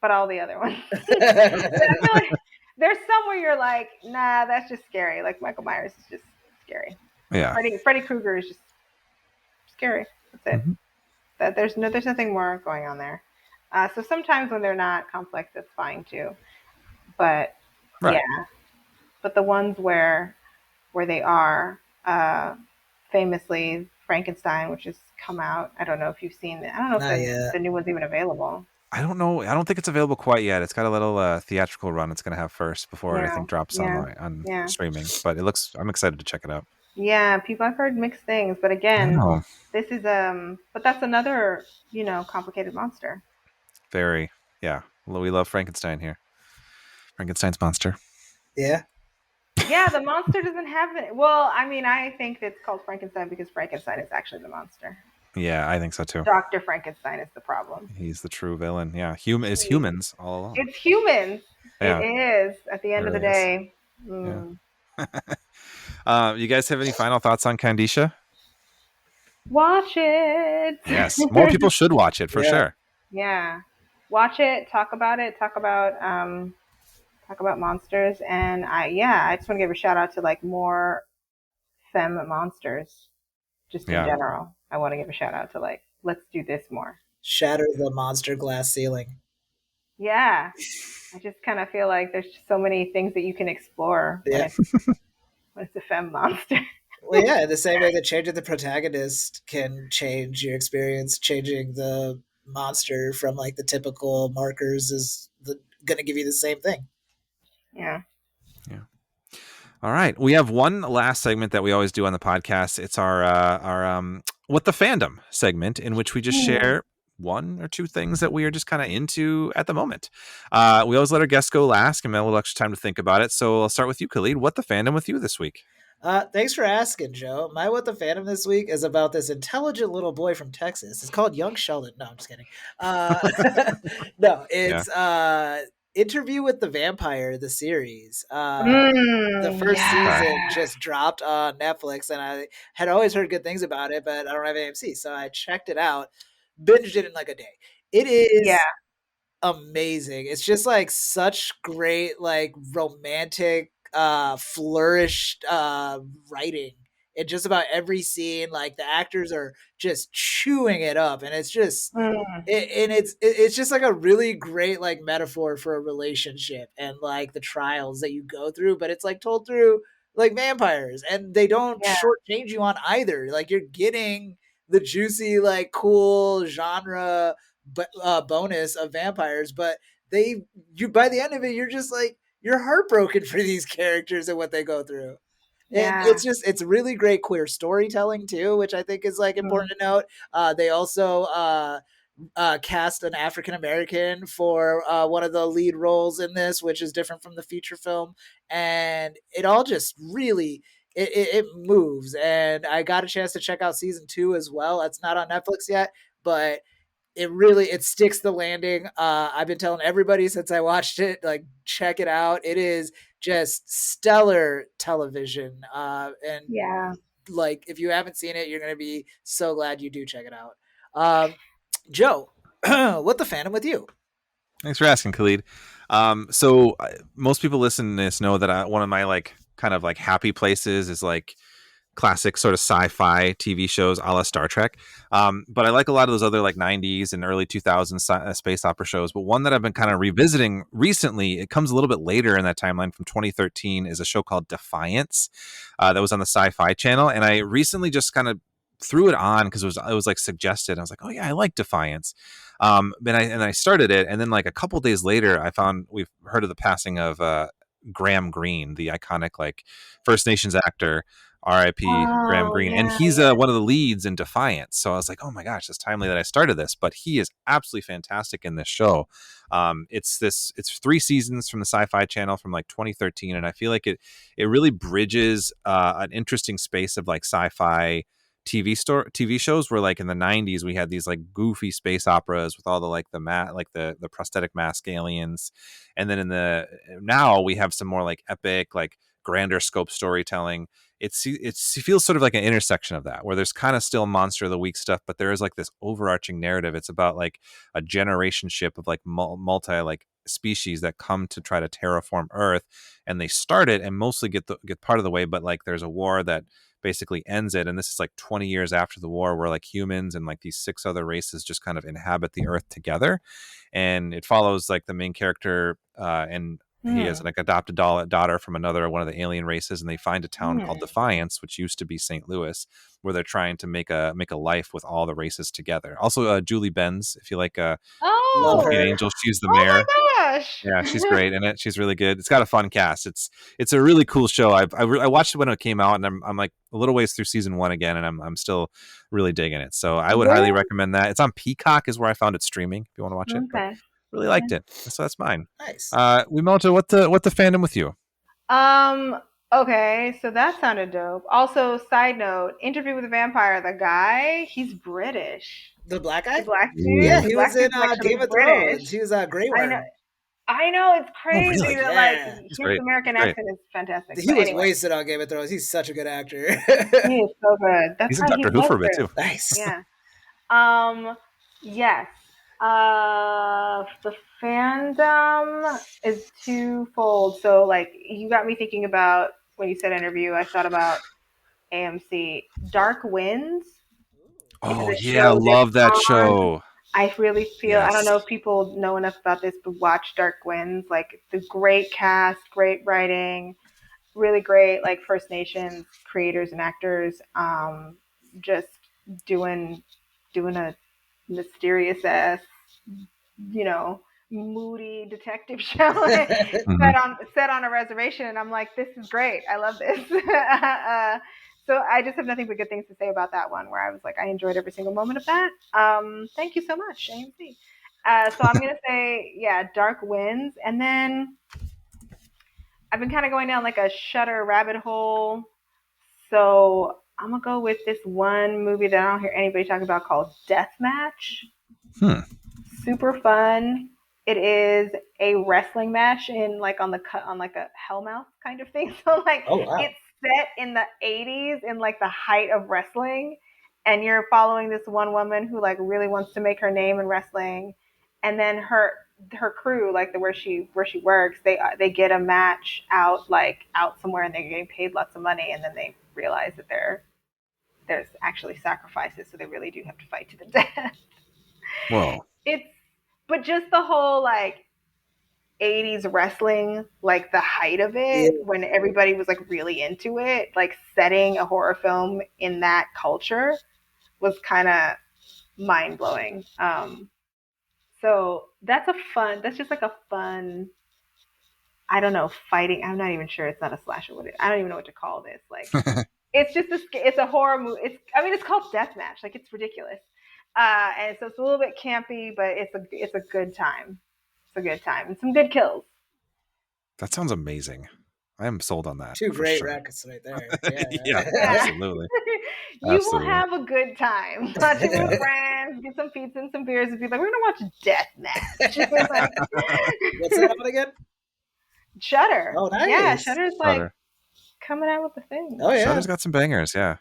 But all the other ones, I feel like there's some where you're like, nah, that's just scary. Like Michael Myers is just scary. Yeah. Freddy Krueger is just scary. That's it. Mm-hmm. That there's nothing more going on there. So sometimes when they're not complex, that's fine too. But but the ones where they are, famously Frankenstein, which has come out. I don't know if you've seen it. I don't know if the new one's even available. I don't know. I don't think it's available quite yet. It's got a little theatrical run it's going to have first before I think drops on streaming. But I'm excited to check it out. Yeah, I've heard mixed things, but again, this is but that's another complicated monster. Very, yeah. We love Frankenstein here. Frankenstein's monster. Yeah. Yeah, the monster doesn't have it. Well, I mean, I think it's called Frankenstein because Frankenstein is actually the monster. Yeah, I think so too. Dr. Frankenstein is the problem. He's the true villain. Yeah, it's humans all along. It's humans. Yeah. It is at the end of the day. Yeah. You guys have any final thoughts on Kandisha? Watch it. Yes, more people should watch it for sure. Yeah, watch it. Talk about it. Talk about monsters, and I just want to give a shout out to like more femme monsters. Just in general, I want to give a shout out to like, let's do this more. Shatter the monster glass ceiling. Yeah, I just kind of feel like there's just so many things that you can explore when it's a femme monster. Well, yeah, the same way that changing the protagonist can change your experience, changing the monster from like the typical markers is going to give you the same thing. Yeah. All right. We have one last segment that we always do on the podcast. It's our What the Fandom segment, in which we just share one or two things that we are just kind of into at the moment. We always let our guests go last and a little extra time to think about it. So I'll start with you, Khalid. What the fandom with you this week? Thanks for asking, Joe. My What the Fandom this week is about this intelligent little boy from Texas. It's called Young Sheldon. No, I'm just kidding. No, it's Interview with the Vampire, the series. The first season just dropped on Netflix, and I had always heard good things about it, but I don't have AMC, so I checked it out, binged it in like a day. It is amazing. It's just like such great, like romantic, flourished writing in just about every scene. Like the actors are just chewing it up, and it's just it's just like a really great like metaphor for a relationship and like the trials that you go through, but it's like told through like vampires, and they don't shortchange you on either. Like you're getting the juicy like cool genre bonus of vampires, but you by the end of it you're just like you're heartbroken for these characters and what they go through. And it's really great queer storytelling too, which I think is like important to note. They also cast an African American for one of the lead roles in this, which is different from the feature film, and it all just really it moves. And I got a chance to check out season 2 as well. It's not on Netflix yet, but it sticks the landing. I've been telling everybody since I watched it, like, check it out. It is just stellar television. And like, if you haven't seen it, you're going to be so glad you do check it out. Joe, what the fandom with you? Thanks for asking, Khalid. So most people listening to this know that one of my like kind of like happy places is like classic sort of sci-fi TV shows a la Star Trek. But I like a lot of those other like 90s and early 2000s space opera shows. But one that I've been kind of revisiting recently, it comes a little bit later in that timeline from 2013, is a show called Defiance that was on the Sci-Fi Channel. And I recently just kind of threw it on because it was like suggested. I was like, oh yeah, I like Defiance. And I started it. And then like a couple days later, we've heard of the passing of Graham Greene, the iconic like First Nations actor, R.I.P. Graham Greene, and he's yeah. one of the leads in Defiance. So I was like, oh my gosh, it's timely that I started this. But he is absolutely fantastic in this show. It's 3 seasons from the Sci-Fi Channel from like 2013, and I feel like it really bridges an interesting space of like sci-fi TV shows where like in the 90s we had these like goofy space operas with all the like the prosthetic mask aliens, and then now we have some more like epic, like grander scope storytelling. It feels sort of like an intersection of that, where there's kind of still monster of the week stuff, but there is like this overarching narrative. It's about like a generation ship of like multi like species that come to try to terraform Earth, and they start it and mostly get part of the way, but like there's a war that basically ends it, and this is like 20 years after the war, where like humans and like these 6 other races just kind of inhabit the Earth together, and it follows like the main character and he has like adopted daughter from one of the alien races, and they find a town called Defiance, which used to be St. Louis, where they're trying to make a life with all the races together. Also, Julie Benz, if you like Buffy and Angel, she's the mayor. Oh my gosh! Yeah, she's great in it. She's really good. It's got a fun cast. It's a really cool show. I watched it when it came out, and I'm like a little ways through season 1 again, and I'm still really digging it. So I would highly recommend that. It's on Peacock, is where I found it streaming. If you want to watch it. Okay. Really liked it. So that's mine. Nice. Wi-Moto, what the fandom with you? Okay, so that sounded dope. Also, side note, Interview with a Vampire, the guy, he's British. The black guy? The black dude? Yeah, The he black was in dude's actually Game of British. Thrones. He was Grey Worm. I know, it's crazy. really? That, Yeah. like, his great. American Great. accent is fantastic. He But was anyway, wasted on Game of Thrones. He's such a good actor. he is so good. That's He's in how Doctor he Who was for a bit good. too. Nice. Yeah. Yes. The fandom is twofold. So, like, you got me thinking about, when you said interview, I thought about AMC. Dark Winds. Oh It's a yeah, show love that that's on. show. I really feel, I don't Yes. know if people know enough about this, but watch Dark Winds. Like, the great cast, great writing, really great, like, First Nations creators and actors, just doing a mysterious ass, moody detective show set on a reservation, and I'm like, this is great. I love this. So I just have nothing but good things to say about that one, where I was like, I enjoyed every single moment of that. Thank you so much, AMC. So I'm gonna say, yeah, Dark Winds, and then I've been kind of going down like a Shudder rabbit hole. So I'm gonna go with this one movie that I don't hear anybody talking about called Deathmatch. Super fun. It is a wrestling match in like on like a Hellmouth kind of thing. So like it's set in the 80s in like the height of wrestling, and you're following this one woman who like really wants to make her name in wrestling, and then her crew, like where she works, they get a match out somewhere, and they're getting paid lots of money, and then they realize that there's actually sacrifices, so they really do have to fight to the death. Whoa. But just the whole like 80s wrestling, like the height of it, when everybody was like really into it, like setting a horror film in that culture was kind of mind blowing. So that's just like a fun, I don't know, fighting. I'm not even sure. It's not a slasher. I don't even know what to call this. Like, it's a horror movie. It's called Deathmatch. Like, it's ridiculous. And so it's a little bit campy, but it's a good time. It's a good time and some good kills. That sounds amazing. I am sold on that. Two great records right there. Yeah, absolutely. You will have a good time. Watch it with friends, get some pizza and some beers, and be like, we're gonna watch Deathmatch. What's that on again? Shudder. Oh, nice. Yeah, Shudder's like coming out with the thing. Oh yeah, Shudder's got some bangers. Yeah.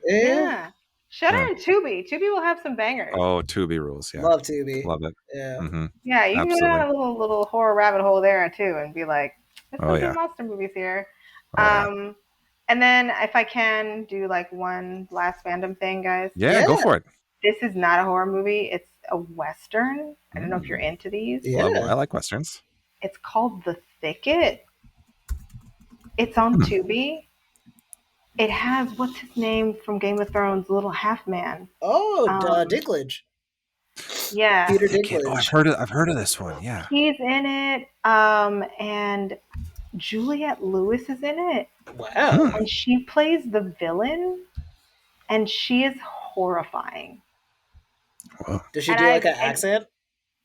Shudder and Tubi. Tubi will have some bangers. Oh, Tubi rules. Yeah. Love Tubi. Love it. Yeah. Mm-hmm. Yeah, you can go down a little horror rabbit hole there too, and be like, there's some good monster movies here. And then if I can do like one last fandom thing, guys. Yeah, go for it. This is not a horror movie. It's a Western. I don't know if you're into these. Yeah. Well, I like Westerns. It's called The Thicket. It's on Tubi. It has, what's his name from Game of Thrones, Little Half Man. Oh, Dinklage. Yeah. Peter Dinklage. Oh, I've heard of this one. Yeah. He's in it. And Juliette Lewis is in it. Wow. And she plays the villain, and she is horrifying. Does she And do like an accent?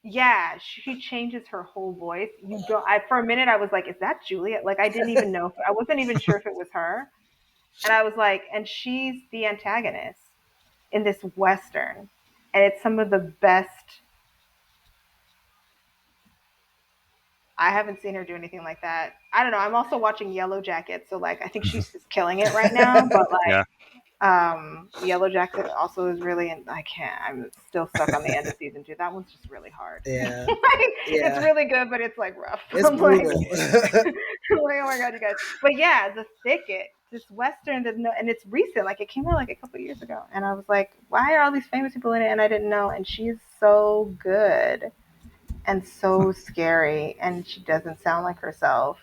Yeah, she changes her whole voice. You don't. For a minute, I was like, "Is that Juliet?" Like, I didn't even know. I wasn't even sure if it was her. And I was like, and she's the antagonist in this Western, and it's some of the best. I haven't seen her do anything like that. I don't know. I'm also watching Yellow Jacket, so like, I think she's just killing it right now. But like, Yellow Jacket also is really, I can't. I'm still stuck on the end of season 2. That one's just really hard. Yeah, It's really good, but it's like rough. It's I'm brutal. like, oh my god, you guys! But yeah, The Thicket, this Western that and it's recent. Like it came out like a couple years ago, and I was like, why are all these famous people in it? And I didn't know. And she's so good and so scary, and she doesn't sound like herself,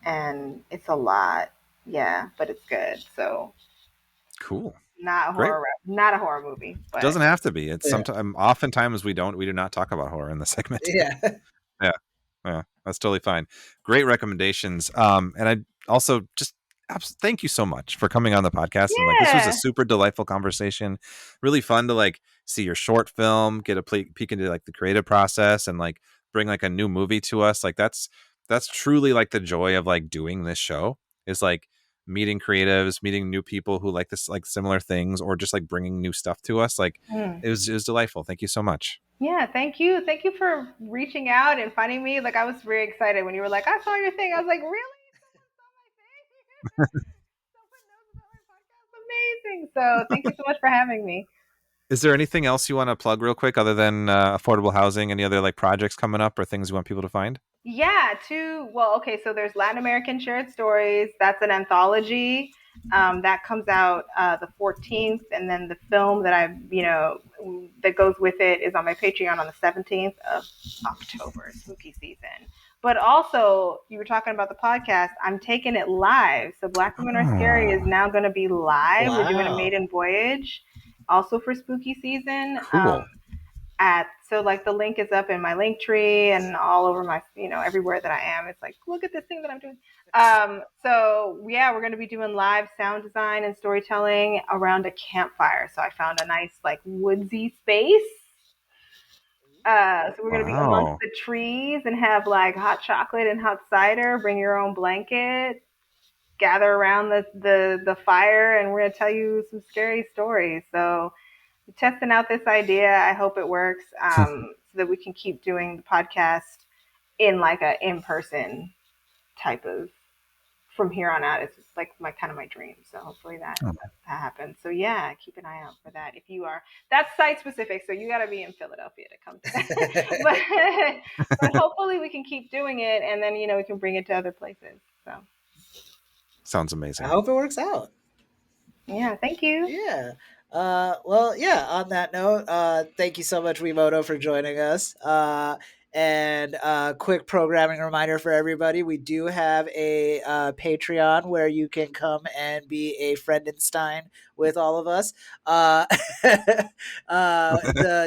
and it's a lot. Yeah, but it's good. So cool. Not a horror movie. But doesn't have to be. It's sometimes, oftentimes we do not talk about horror in the segment. Yeah, that's totally fine. Great recommendations. And I also just thank you so much for coming on the podcast. And like, this was a super delightful conversation. Really fun to like see your short film, get a peek into like the creative process, and like bring like a new movie to us. Like that's truly like the joy of like doing this show, is like meeting creatives, meeting new people who like this, like similar things, or just like bringing new stuff to us. Like it was delightful. Thank you so much. Yeah, thank you for reaching out and finding me. Like I was very excited when you were like, I saw your thing. I was like, really? Someone saw my thing? Someone knows about my podcast? Amazing. So thank you so much for having me. Is there anything else you want to plug real quick other than affordable housing? Any other like projects coming up or things you want people to find? Yeah, okay, so there's Latin American Shared Stories. That's an anthology that comes out the 14th, and then the film that that goes with it is on my Patreon on the 17th of October, spooky season. But also, you were talking about the podcast. I'm taking it live. So Black Women Are Scary is now going to be live. Wow. We're doing a maiden voyage, also for spooky season. Cool. So like the link is up in my link tree and all over my, everywhere that I am. It's like, look at this thing that I'm doing. So yeah, we're going to be doing live sound design and storytelling around a campfire. So I found a nice like woodsy space. So we're going to be amongst the trees and have like hot chocolate and hot cider. Bring your own blanket, gather around the fire, and we're going to tell you some scary stories. So we're testing out this idea. I hope it works, so that we can keep doing the podcast in like a in-person type of, from here on out. It's just like my dream. So hopefully that happens. So yeah, keep an eye out for that. If you are, that's site specific. So you got to be in Philadelphia to come to that. but hopefully we can keep doing it, and then, we can bring it to other places. So sounds amazing. I hope it works out. Yeah. Thank you. Yeah. Well, yeah, on that note, thank you so much, Wi-Moto, for joining us. And quick programming reminder for everybody, we do have a Patreon where you can come and be a Frankenstein with all of us. The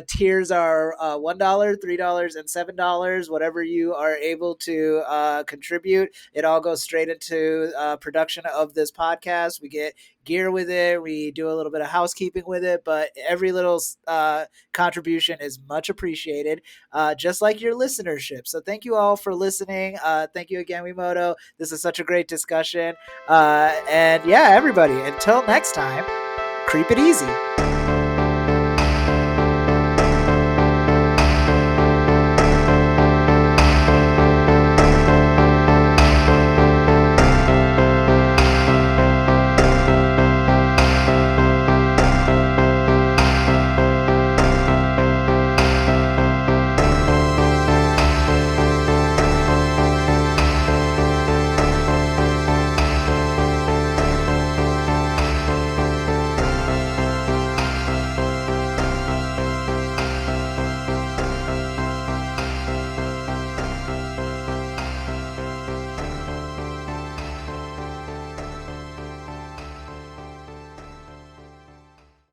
tiers are $1, $3, and $7. Whatever you are able to contribute, it all goes straight into production of this podcast. We get gear with it, we do a little bit of housekeeping with it, but every little contribution is much appreciated, just like your listenership. So thank you all for listening. Thank you again, Wi-Moto. This is such a great discussion. And yeah, everybody, until next time, creep it easy.